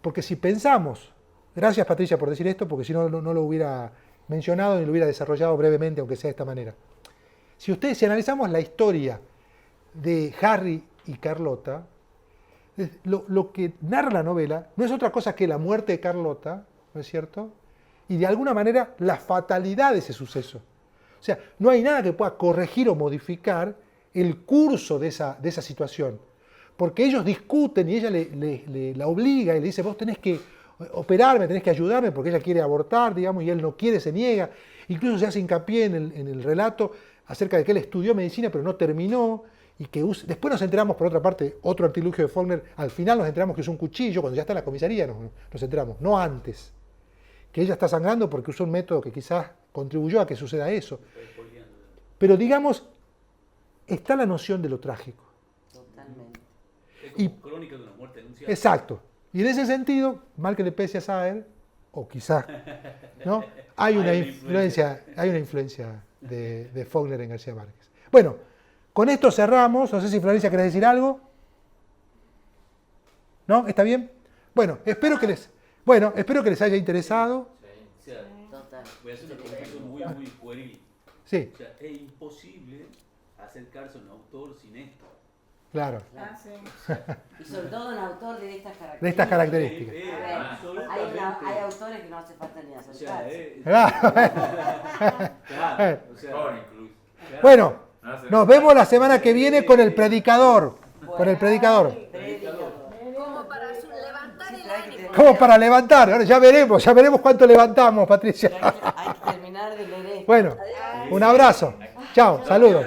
Porque si pensamos, gracias Patricia por decir esto, porque si no, no lo hubiera mencionado ni lo hubiera desarrollado brevemente, aunque sea de esta manera. Si analizamos la historia de Harry y Carlota, lo que narra la novela no es otra cosa que la muerte de Carlota, ¿no es cierto? Y de alguna manera la fatalidad de ese suceso. O sea, no hay nada que pueda corregir o modificar el curso de esa situación. Porque ellos discuten y ella la obliga y le dice, vos tenés que operarme, tenés que ayudarme, porque ella quiere abortar, digamos, y él no quiere, se niega. Incluso se hace hincapié en el relato acerca de que él estudió medicina pero no terminó. Y que después nos enteramos, por otra parte, otro artilugio de Faulkner, al final nos enteramos que usó un cuchillo, cuando ya está en la comisaría nos enteramos, no antes. Que ella está sangrando porque usó un método que quizás contribuyó a que suceda eso. Pero digamos, está la noción de lo trágico. Totalmente. Es como crónica de una muerte anunciada. Exacto. Y en ese sentido, mal que le pese a Saer, o quizás, ¿no? hay una influencia de Faulkner en García Márquez. Bueno, con esto cerramos. No sé si Florencia querés decir algo. ¿No? ¿Está bien? Bueno, espero que les haya interesado. O sea, Total. voy a hacer una conclusión muy pueril. Sí, O sea, es imposible acercarse a un autor sin esto. claro. Ah, sí. Y sobre todo un autor de estas características. De estas características. A ver, Absolutamente. hay autores que no hace falta ni O sea, acercarse. claro, o sea, Joven incluso. claro. Bueno, No sé. nos vemos la semana que viene con el predicador. Con el predicador. Predicador. Como para levantar Sí, el pero hay que ánimo. como para levantar. Ahora ya veremos cuánto levantamos, Patricia. Hay que terminar de leer esto. Bueno, un abrazo. Chao, saludos.